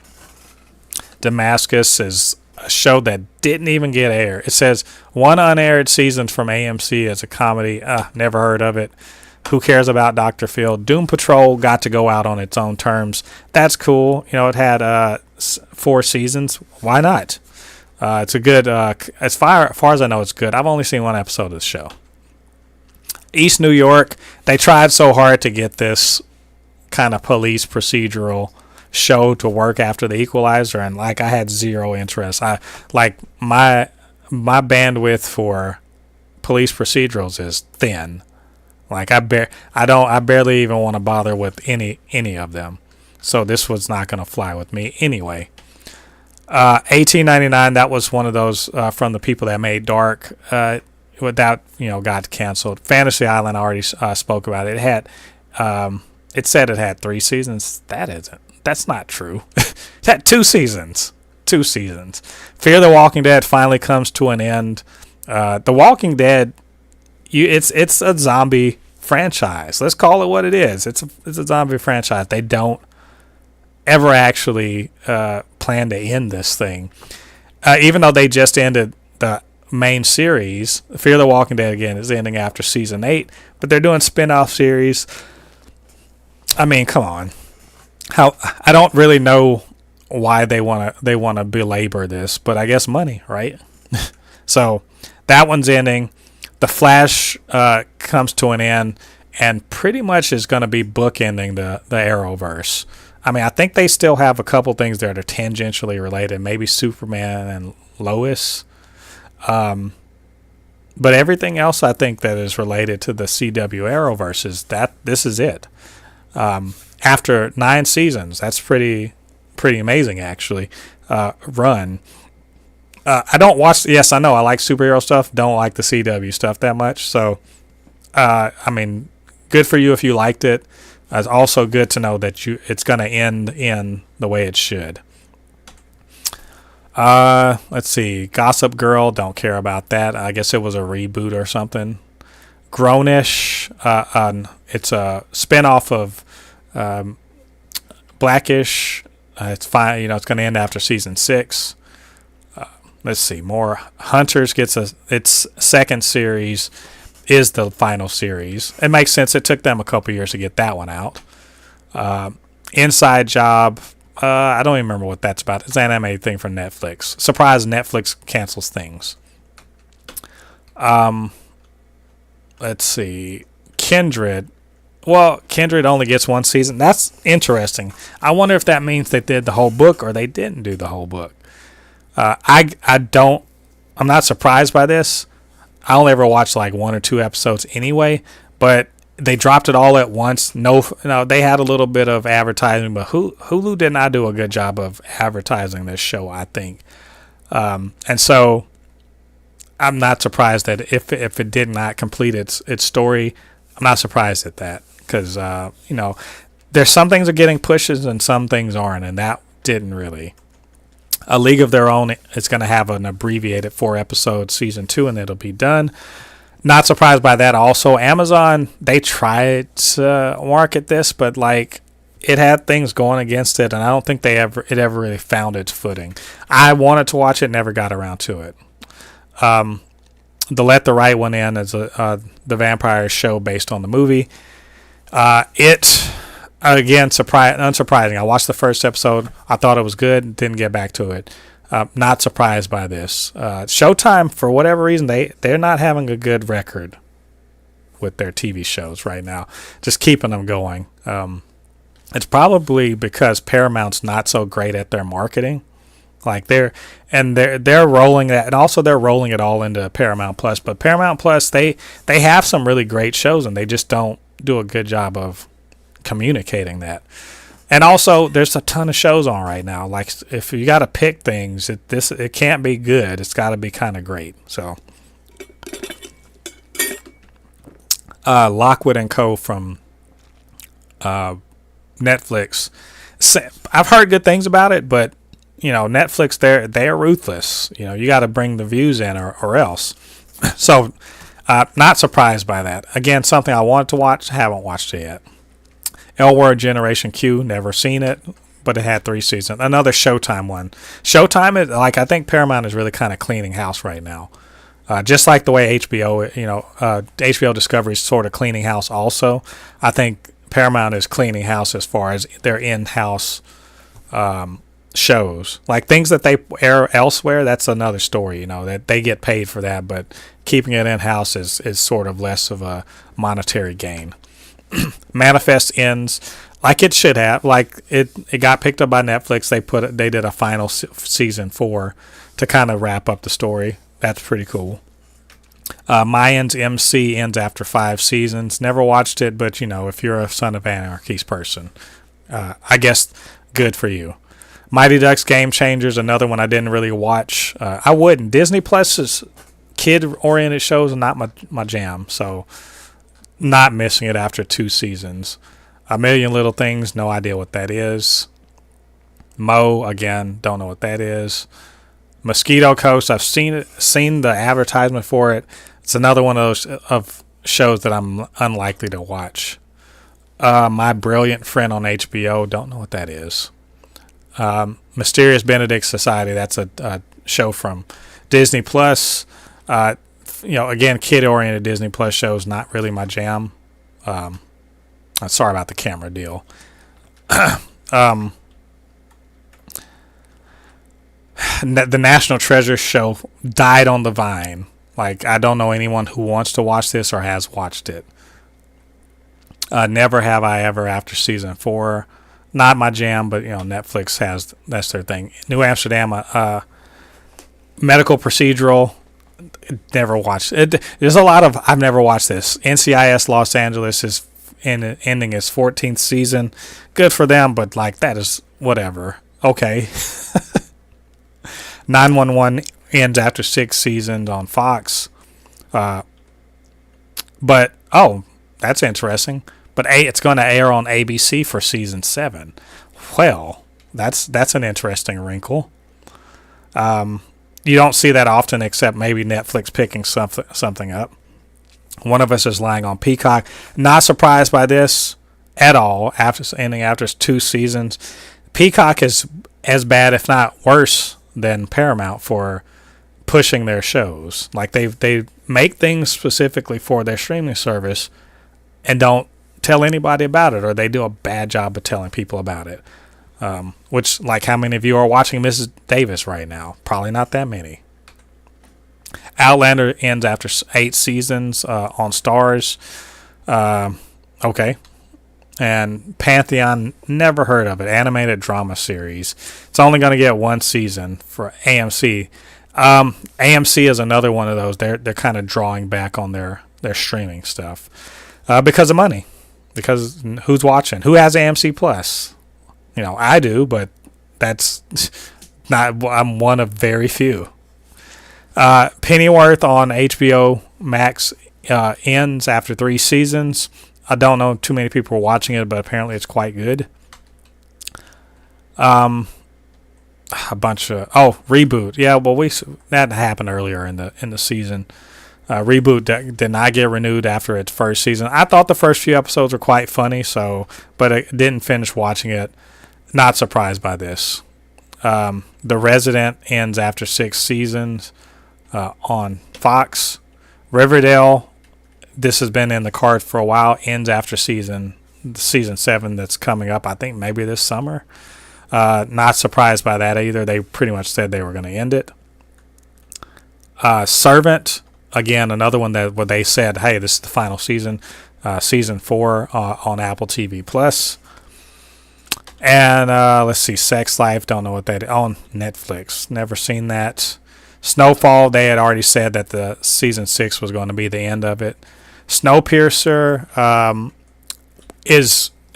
Damascus is a show that didn't even get aired. It says 1 unaired season from AMC as a comedy. Never heard of it. Who cares about Dr. Phil? Doom Patrol got to go out on its own terms. That's cool. It had 4 seasons. Why not? It's a good, as far as I know, it's good. I've only seen 1 episode of the show. East New York, they tried so hard to get this kind of police procedural show to work after the Equalizer, and like, I had zero interest. I like my bandwidth for police procedurals is thin. Like, I barely even want to bother with any of them. So this was not going to fly with me anyway. 1899, that was one of those from the people that made Dark. That got canceled. Fantasy Island, I already spoke about it. It had it said it had 3 seasons. That's not true. It had 2 seasons. 2 seasons. Fear the Walking Dead finally comes to an end. The Walking Dead, it's a zombie franchise. Let's call it what it is. It's a zombie franchise. They don't ever actually plan to end this thing, even though they just ended the main series. Fear the Walking Dead again is ending after season 8, but they're doing spin-off series. I mean, come on. I don't really know why they want to belabor this, but I guess money, right? So that one's ending. The Flash comes to an end and pretty much is going to be bookending the Arrowverse. I mean, I think they still have a couple things that are tangentially related, maybe Superman and Lois. But everything else I think that is related to the CW Arrowverse is this is it. After 9 seasons, that's pretty amazing actually. Run. I don't watch. Yes, I know I like superhero stuff. Don't like the CW stuff that much. So, I mean, good for you if you liked it. It's also good to know that it's going to end in the way it should. Let's see. Gossip Girl, don't care about that. I guess it was a reboot or something. Grownish, it's a spinoff of Blackish. It's fine. It's going to end after season 6. Let's see. More. Hunters gets its second series. Is the final series. It makes sense. It took them a couple years to get that one out. Inside Job. I don't even remember what that's about. It's an animated thing from Netflix. Surprise, Netflix cancels things. Let's see. Kindred. Well, Kindred only gets 1 season. That's interesting. I wonder if that means they did the whole book or they didn't do the whole book. I'm not surprised by this. I only ever watched like 1 or 2 episodes anyway, but they dropped it all at once. They had a little bit of advertising, but Hulu did not do a good job of advertising this show, I think. And so I'm not surprised that if it did not complete its story, I'm not surprised at that because there's some things are getting pushes and some things aren't, and that didn't really. A League of Their Own is going to have an abbreviated 4-episode season 2, and it'll be done. Not surprised by that. Also, Amazon, they tried to market this, but like it had things going against it, and I don't think it ever really found its footing. I wanted to watch it, never got around to it. The Let the Right One In is the vampire show based on the movie. Again, unsurprising. I watched the first episode. I thought it was good. Didn't get back to it. Not surprised by this. Showtime, for whatever reason, they're not having a good record with their TV shows right now. Just keeping them going. It's probably because Paramount's not so great at their marketing. Like they're rolling that, and also they're rolling it all into Paramount Plus. But Paramount Plus, they have some really great shows, and they just don't do a good job of communicating that. And also, there's a ton of shows on right now. Like if you got to pick things, it can't be good. It's got to be kind of great. So, Lockwood and Co. from Netflix. I've heard good things about it, but Netflix, they're ruthless. You got to bring the views in or else. So, not surprised by that. Again, something I wanted to watch, haven't watched it yet. L Word Generation Q, never seen it, but it had 3 seasons. Another Showtime one. Showtime is I think Paramount is really kind of cleaning house right now. Just like the way HBO, HBO Discovery is sort of cleaning house also. I think Paramount is cleaning house as far as their in-house shows. Like things that they air elsewhere, that's another story, that they get paid for that, but keeping it in-house is sort of less of a monetary gain. Manifest ends like it should have. Like it got picked up by Netflix. They did a final season 4 to kind of wrap up the story. That's pretty cool. Mayans MC ends after 5 seasons. Never watched it, but if you're a Son of Anarchy's person, I guess good for you. Mighty Ducks Game Changers, another one I didn't really watch. I wouldn't. Disney Plus's kid-oriented shows are not my jam, so not missing it after 2 seasons. A Million Little Things, no idea what that is. Mo, again, don't know what that is. Mosquito Coast, I've seen the advertisement for it. It's another one of those of shows that I'm unlikely to watch. My Brilliant Friend on HBO, don't know what that is. Mysterious Benedict Society, that's a show from Disney Plus. Again, kid-oriented Disney Plus shows, not really my jam. Sorry about the camera deal. The National Treasure show died on the vine. Like, I don't know anyone who wants to watch this or has watched it. Never Have I Ever after season 4. Not my jam, but Netflix that's their thing. New Amsterdam, medical procedural. Never watched it. There's a lot of I've never watched this. NCIS Los Angeles is ending its 14th season. Good for them, but that is whatever. Okay. 911 ends after 6 seasons on Fox. But that's interesting. But it's going to air on ABC for season 7. Well, that's an interesting wrinkle. You don't see that often, except maybe Netflix picking something up. One of Us is lying on Peacock. Not surprised by this at all. After 2 seasons, Peacock is as bad, if not worse, than Paramount for pushing their shows. Like they make things specifically for their streaming service and don't tell anybody about it, or they do a bad job of telling people about it. Which, how many of you are watching Mrs. Davis right now? Probably not that many. Outlander ends after 8 seasons on Stars. Okay. And Pantheon, never heard of it. Animated drama series. It's only going to get 1 season for AMC. AMC is another one of those. They're kind of drawing back on their streaming stuff because of money. Because who's watching? Who has AMC Plus? I do, but that's not. I'm one of very few. Pennyworth on HBO Max ends after 3 seasons. I don't know too many people are watching it, but apparently it's quite good. A bunch of Reboot. Yeah, well that happened earlier in the season. Reboot did not get renewed after its first season. I thought the first few episodes were quite funny, but I didn't finish watching it. Not surprised by this. The Resident ends after 6 seasons on Fox. Riverdale, this has been in the card for a while, ends after season 7 that's coming up, I think maybe this summer. Not surprised by that either. They pretty much said they were going to end it. Servant, again, another one where they said, hey, this is the final season. Season 4 on Apple TV Plus. And let's see, Sex Life. Don't know what that is. On Netflix. Never seen that. Snowfall. They had already said that the season 6 was going to be the end of it. Snowpiercer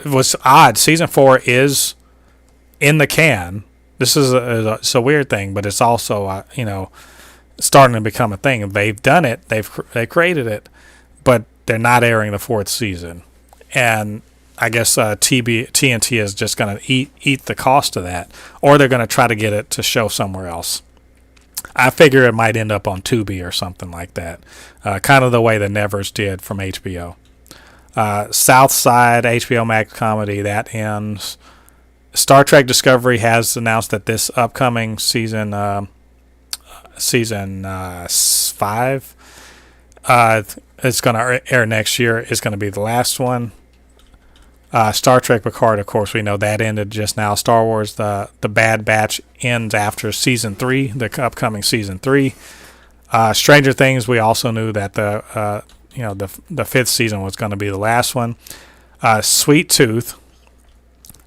was odd. Season 4 is in the can. This is it's a weird thing, but it's also starting to become a thing. They've done it. They created it, but they're not airing the 4th season, and I guess TNT is just going to eat the cost of that, or they're going to try to get it to show somewhere else. I figure it might end up on Tubi or something like that, kind of the way the Nevers did from HBO. Southside, HBO Max comedy, that ends. Star Trek Discovery has announced that this upcoming season 5, it's going to air next year, is going to be the last one. Star Trek Picard, of course, we know that ended just now. Star Wars, the Bad Batch ends after season 3, the upcoming season 3. Stranger Things, we also knew that the 5th season was going to be the last one. Sweet Tooth,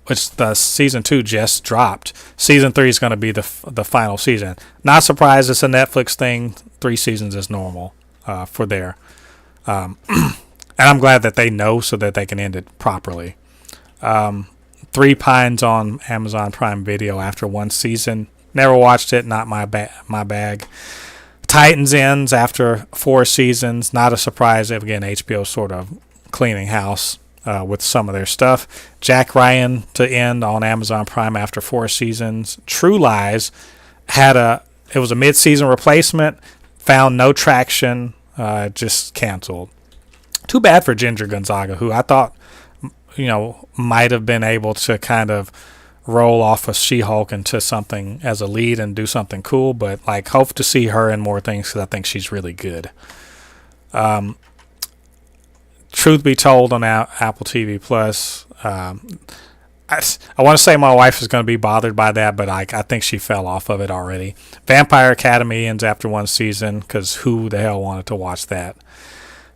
which the season 2 just dropped. Season 3 is going to be the final season. Not surprised, it's a Netflix thing. 3 seasons is normal for there. And I'm glad that they know so that they can end it properly. Three Pines on Amazon Prime Video after 1 season. Never watched it. Not my bag. Titans ends after 4 seasons. Not a surprise. Again, HBO sort of cleaning house with some of their stuff. Jack Ryan to end on Amazon Prime after 4 seasons. True Lies it was a mid-season replacement. Found no traction. Just canceled. Too bad for Ginger Gonzaga, who I thought, might have been able to kind of roll off of She-Hulk into something as a lead and do something cool, but hope to see her in more things because I think she's really good. Truth be told, on Apple TV Plus, I want to say my wife is going to be bothered by that, but I think she fell off of it already. Vampire Academy ends after 1 season because who the hell wanted to watch that?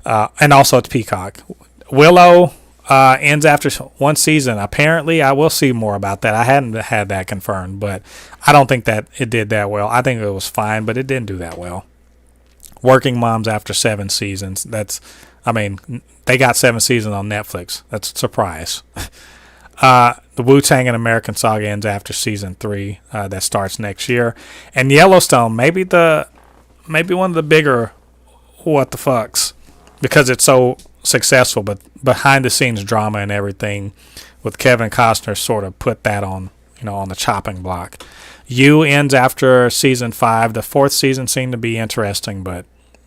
And also it's Peacock. Willow ends after 1 season. Apparently, I will see more about that. I hadn't had that confirmed, but I don't think that it did that well. I think it was fine, but it didn't do that well. Working Moms after 7 seasons. They got 7 seasons on Netflix. That's a surprise. The Wu-Tang and American Saga ends after season 3. That starts next year. And Yellowstone, maybe one of the bigger what the fucks, because it's so successful, but behind the scenes drama and everything with Kevin Costner sort of put that on the chopping block. You ends after season 5. The 4th season seemed to be interesting, but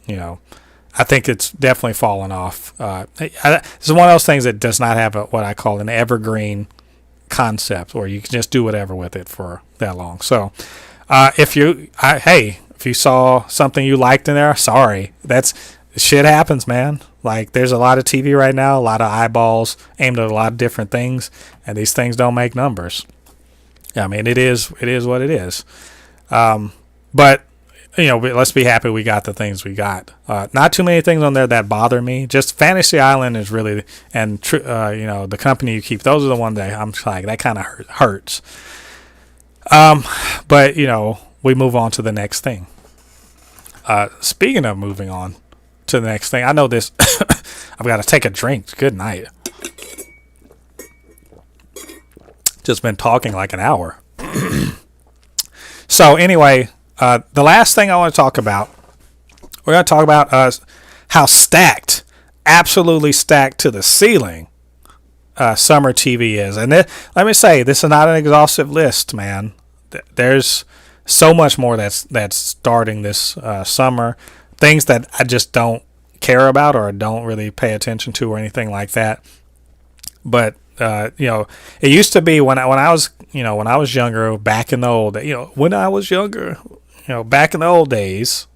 I think it's definitely fallen off. It's one of those things that does not have what I call an evergreen concept where you can just do whatever with it for that long. So if you saw something you liked in there, sorry, shit happens, man. There's a lot of TV right now, a lot of eyeballs aimed at a lot of different things, and these things don't make numbers. It is what it is. But let's be happy we got the things we got. Not too many things on there that bother me. Just Fantasy Island is really, and the company you keep. Those are the ones that I'm like, that kind of hurts. But we move on to the next thing. Speaking of moving on to the next thing, I know this. I've got to take a drink. Good night. Just been talking like an hour. So anyway, the last thing I want to talk about, we're going to talk about how stacked, absolutely stacked to the ceiling, summer TV is. And let me say, this is not an exhaustive list, man. There's so much more that's starting this summer. Things that I just don't care about or don't really pay attention to or anything like that. But it used to be when I was younger, back in the old, back in the old days,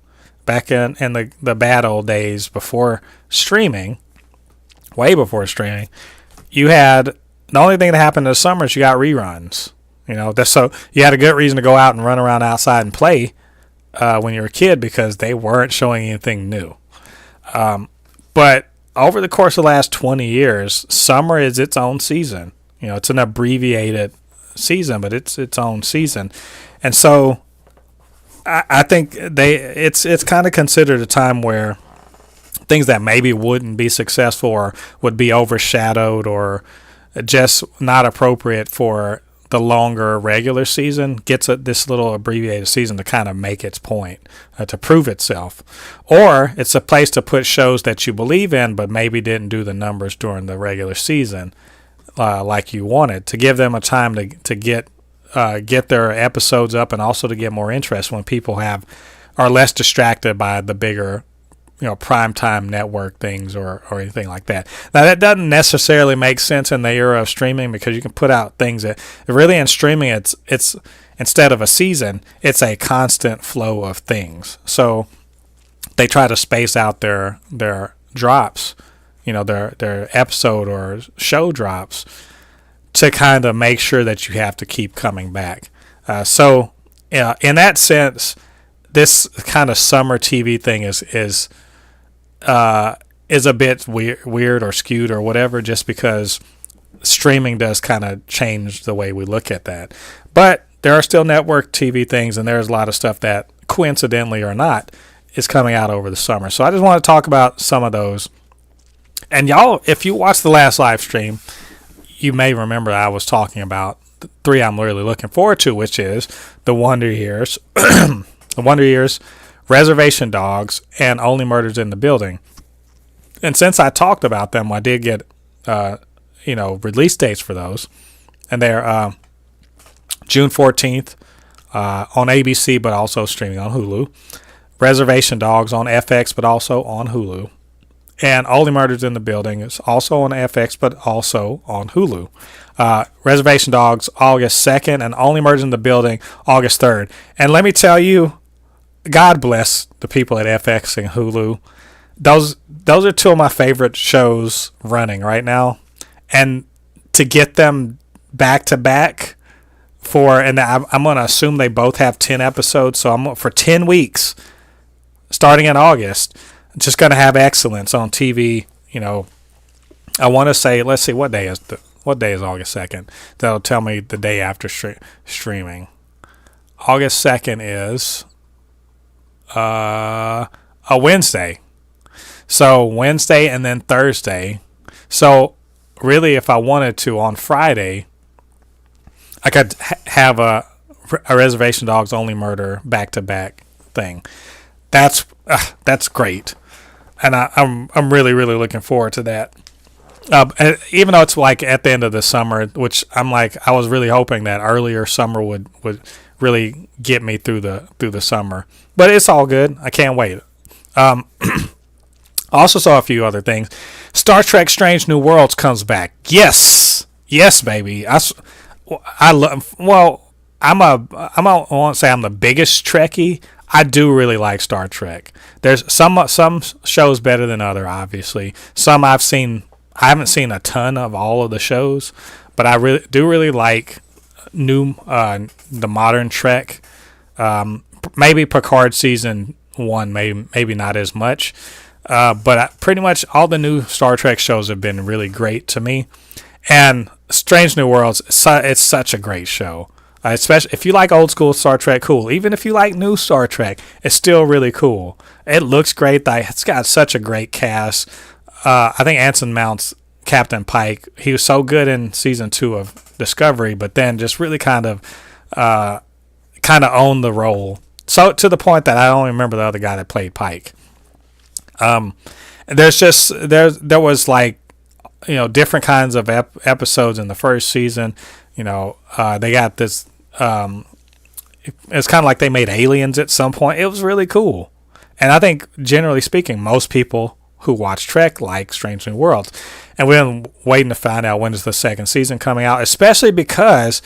back in the bad old days before streaming, way before streaming, you had the only thing that happened in the summer is you got reruns. So you had a good reason to go out and run around outside and play when you were a kid because they weren't showing anything new. But over the course of the last 20 years, summer is its own season. It's an abbreviated season, but it's its own season, and so I think it's kind of considered a time where things that maybe wouldn't be successful or would be overshadowed or just not appropriate for the longer regular season gets this little abbreviated season to kind of make its point, to prove itself. Or it's a place to put shows that you believe in but maybe didn't do the numbers during the regular season like you wanted, to give them a time to get their episodes up, and also to get more interest when people are less distracted by the bigger primetime network things or anything like that. Now, that doesn't necessarily make sense in the era of streaming, because you can put out things that really, in streaming, it's instead of a season, it's a constant flow of things. So they try to space out their drops, their episode or show drops, to kind of make sure that you have to keep coming back. So in that sense, this kind of summer TV thing is a bit weird or skewed or whatever, just because streaming does kind of change the way we look at that. But there are still network TV things, and there's a lot of stuff that, coincidentally or not, is coming out over the summer. So I just want to talk about some of those. And y'all, if you watched the last live stream, you may remember I was talking about the 3 I'm really looking forward to, which is The Wonder Years, The Wonder Years, Reservation Dogs, and Only Murders in the Building. And since I talked about them, I did get release dates for those, and they're June 14th on ABC, but also streaming on Hulu. Reservation Dogs on FX, but also on Hulu. And Only Murders in the Building is also on FX, but also on Hulu. Reservation Dogs August 2nd, and Only Murders in the Building August 3rd. And let me tell you, God bless the people at FX and Hulu. Those are 2 of my favorite shows running right now, and to get them back to back and I'm going to assume they both have 10 episodes, so for 10 weeks starting in August, just going to have excellence on TV. I want to say, let's see, what day is August 2nd? That'll tell me the day after streaming. August 2nd is a Wednesday. So Wednesday and then Thursday. So really, if I wanted to, on Friday, I could have a Reservation Dogs Only Murder back-to-back thing. That's great, and I'm really, really looking forward to that. Even though it's like at the end of the summer, which I was really hoping that earlier summer would really get me through the summer, but it's all good. I can't wait. I also saw a few other things. Star Trek: Strange New Worlds comes back. Yes, baby. I love. Well, I won't say I'm the biggest Trekkie. I do really like Star Trek. There's some shows better than other, obviously. Some I've seen. I haven't seen a ton of all of the shows, but I really like the modern Trek. Maybe Picard season 1, maybe not as much. But pretty much all the new Star Trek shows have been really great to me. And Strange New Worlds, it's such a great show. Especially if you like old school Star Trek, cool. Even if you like new Star Trek, it's still really cool. It looks great. It's got such a great cast. I think Anson Mount's Captain Pike. He was so good in season 2 of Discovery, but then just really kind of owned the role. So to the point that I don't remember the other guy that played Pike. There was different kinds of episodes in the first season. They got this. It's kind of like they made aliens at some point. It was really cool, and I think generally speaking, most people who watch Trek like Strange New Worlds. And we've been waiting to find out when is the second season coming out, especially because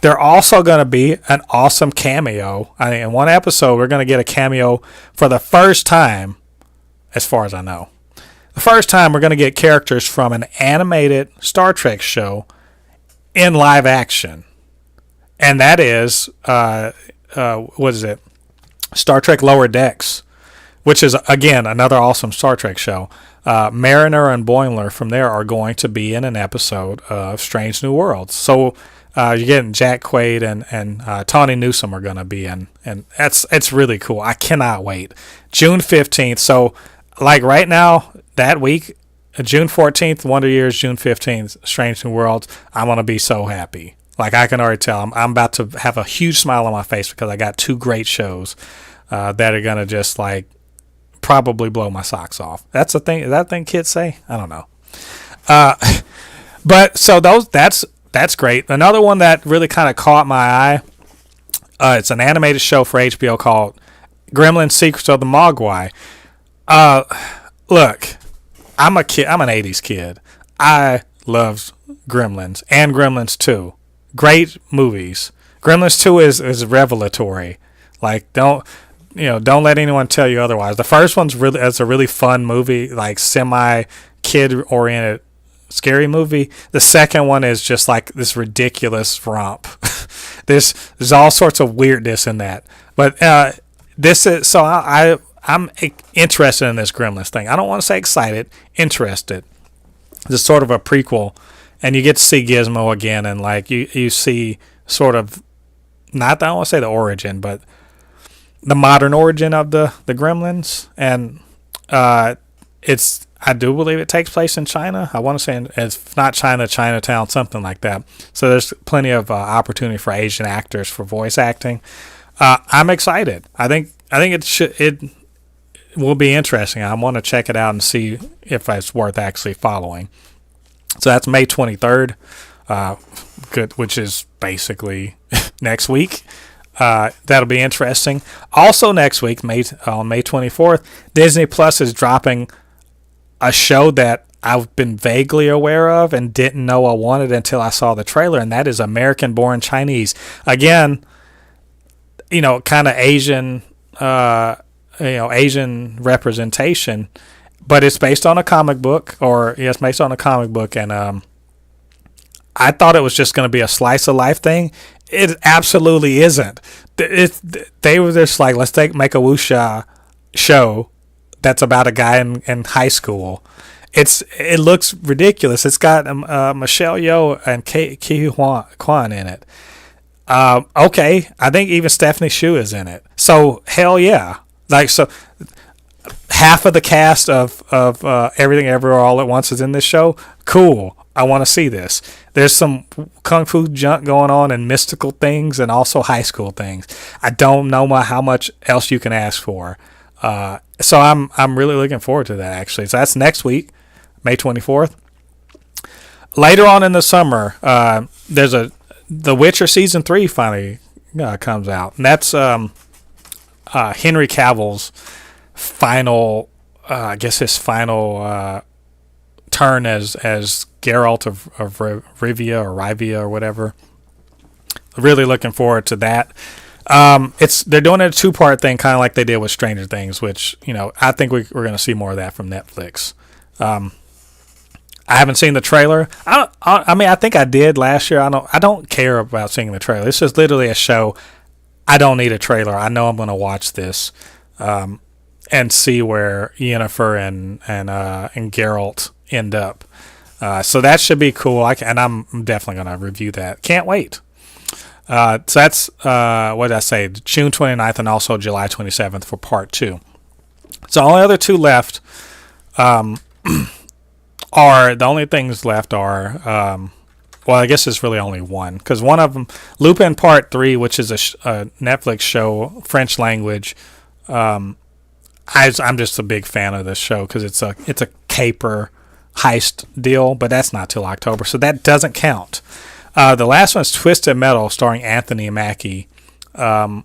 they're also going to be an awesome cameo. I think in one episode we're going to get a cameo for the first time, as far as I know. The first time we're going to get characters from an animated Star Trek show in live action. And that is, what is it? Star Trek Lower Decks, which is, again, another awesome Star Trek show. Mariner and Boimler from there are going to be in an episode of Strange New Worlds. So You're getting Jack Quaid and Tawny Newsome are going to be in, and it's really cool. I cannot wait. June 15th. So, like right now, that week, June 14th, Wonder Years, June 15th, Strange New Worlds. I'm going to be so happy. Like, I can already tell. I'm about to have a huge smile on my face because I got two great shows that are going to just, like, probably blow my socks off. That's the thing. Is that thing kids say? I don't know. But so that's great. Another one that really kind of caught my eye. It's an animated show for HBO called Gremlin Secrets of the Mogwai. Look, I'm a kid. I'm an '80s kid. I loved Gremlins and Gremlins 2. Great movies. Gremlins 2 is revelatory. Like, don't let anyone tell you otherwise. The first one's it's a really fun movie, like semi kid oriented scary movie. The second one is just like this ridiculous romp. There's all sorts of weirdness in that. But this is so I'm interested in this Gremlins thing. I don't want to say excited, interested. It's sort of a prequel, and you get to see Gizmo again, and like you see sort of not I don't want to say the origin, but the modern origin of the Gremlins, and I do believe it takes place in China. I want to say it's not China, Chinatown, something like that. So there's plenty of opportunity for Asian actors for voice acting. I'm excited. I think it will be interesting. I want to check it out and see if it's worth actually following. So that's May 23rd, which is basically next week. That'll be interesting. Also next week, on May 24th, Disney Plus is dropping a show that I've been vaguely aware of and didn't know I wanted until I saw the trailer, and that is American Born Chinese. Again, kind of Asian, Asian representation, but it's based on a comic book, it's based on a comic book, and I thought it was just going to be a slice of life thing. It absolutely isn't. They were just like, let's make a wuxia show that's about a guy in high school. It looks ridiculous. It's got Michelle Yeoh and Ki Kwan in it. Okay, I think even Stephanie Hsu is in it. So hell yeah, like so. Half of the cast of Everything Everywhere All at Once is in this show. Cool. I want to see this. There's some kung fu junk going on and mystical things and also high school things. I don't know how much else you can ask for. So I'm really looking forward to that, actually. So that's next week, May 24th. Later on in the summer, there's The Witcher Season 3 finally comes out. And that's Henry Cavill's final, I guess his final turn as Geralt of Rivia or Rivia or whatever. Really looking forward to that. They're doing a 2-part thing, kind of like they did with Stranger Things, which I think we're going to see more of that from Netflix. I haven't seen the trailer. I mean, I think I did last year. I don't care about seeing the trailer. This is literally a show. I don't need a trailer. I know I'm going to watch this and see where Yennefer and Geralt end up. So that should be cool. And I'm definitely going to review that. Can't wait. So that's, what did I say? June 29th and also July 27th for part 2. So only other 2 left are, the only things left are, well, I guess it's really only one. Because one of them, Lupin Part 3, which is a Netflix show, French language. I'm just a big fan of this show because it's a caper heist deal, but that's not till October, so that doesn't count. The last one is Twisted Metal, starring Anthony Mackie. And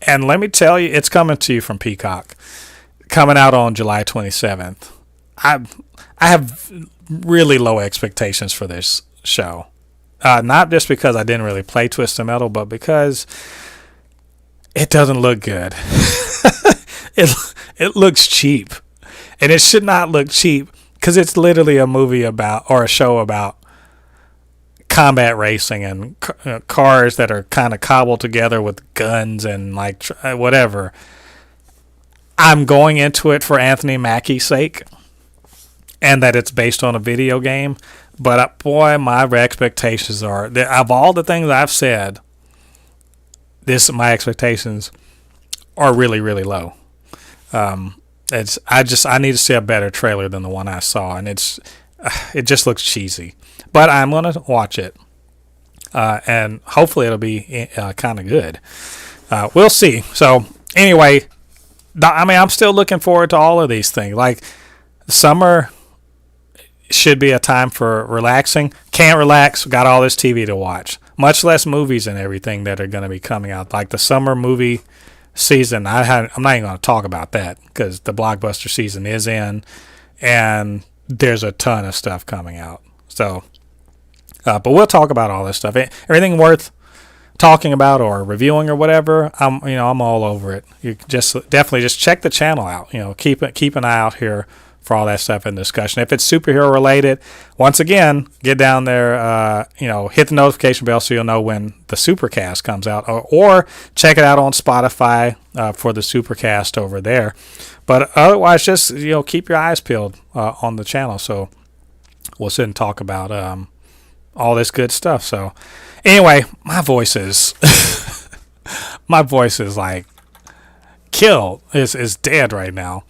let me tell you, it's coming to you from Peacock. Coming out on July 27th. I have really low expectations for this show. Not just because I didn't really play Twisted Metal, but because it doesn't look good. It looks cheap. And it should not look cheap because it's literally a movie about, or a show about, combat racing and cars that are kind of cobbled together with guns and like whatever. I'm going into it for Anthony Mackie's sake and that it's based on a video game, But boy, my expectations are of all the things I've said. My expectations are really, really low. I need to see a better trailer than the one I saw, and it just looks cheesy. But I'm gonna watch it, and hopefully it'll be kind of good. We'll see. So anyway, I'm still looking forward to all of these things. Like summer should be a time for relaxing. Can't relax. Got all this TV to watch. Much less movies and everything that are going to be coming out. Like the summer movie season, I'm not even going to talk about that because the blockbuster season is in, and there's a ton of stuff coming out. So, but we'll talk about all this stuff. Everything worth talking about or reviewing or whatever, I'm all over it. You definitely just check the channel out. Keep an eye out here for all that stuff in discussion. If it's superhero related, once again, get down there, hit the notification bell so you'll know when the Supercast comes out, or check it out on Spotify for the Supercast over there. But otherwise, just keep your eyes peeled on the channel. So we'll sit and talk about all this good stuff. So anyway, my voice is like killed. Is dead right now.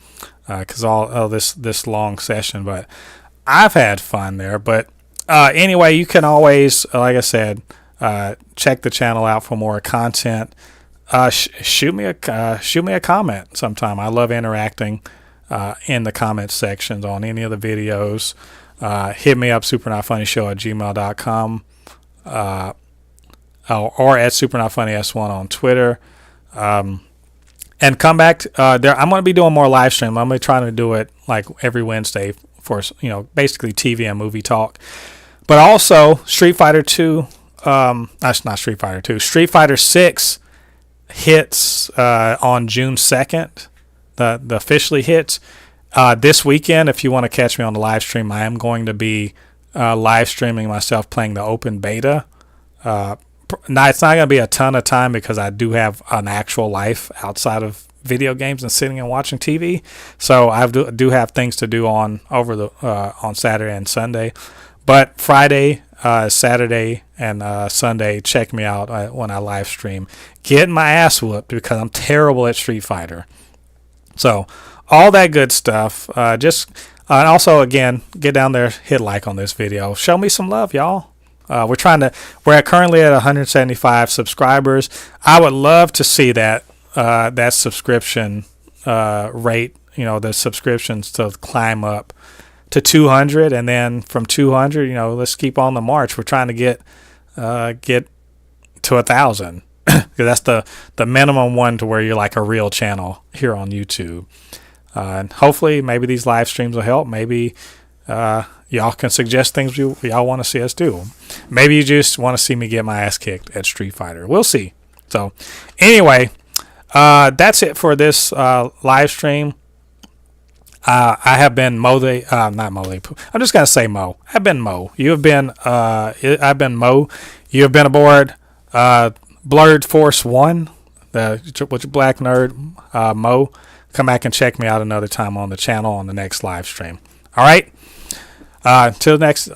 Because all this long session, but I've had fun there. But anyway, you can always, like I said, check the channel out for more content. Shoot me a comment sometime. I love interacting in the comment sections on any of the videos. Hit me up, supernotfunnyshow@gmail.com, or at supernotfunnys1 on Twitter. And come back there. I'm going to be doing more live stream. I'm going to be trying to do it like every Wednesday for basically TV and movie talk. But also Street Fighter 2. That's not Street Fighter 2. Street Fighter 6 hits on June 2nd. The officially hits this weekend. If you want to catch me on the live stream, I am going to be live streaming myself playing the open beta. Now, it's not going to be a ton of time because I do have an actual life outside of video games and sitting and watching TV. So I do have things to do on Saturday and Sunday. But Friday, Saturday, and Sunday, check me out when I live stream. Getting my ass whooped because I'm terrible at Street Fighter. So all that good stuff. And also, again, get down there, hit like on this video. Show me some love, y'all. We're currently at 175 subscribers. I would love to see that subscription rate, the subscriptions to climb up to 200, and then from 200, let's keep on the march. We're trying to get to 1,000 because that's the minimum one to where you're like a real channel here on YouTube. And hopefully, maybe these live streams will help. Maybe y'all can suggest things y'all want to see us do. Maybe you just want to see me get my ass kicked at Street Fighter. We'll see. So, anyway, that's it for this live stream. I have been not Mo. I'm just gonna say Mo. I've been Mo. You have been. I've been Mo. You have been aboard Blurred Force 1, with your black nerd Mo. Come back and check me out another time on the channel on the next live stream. All right. Till next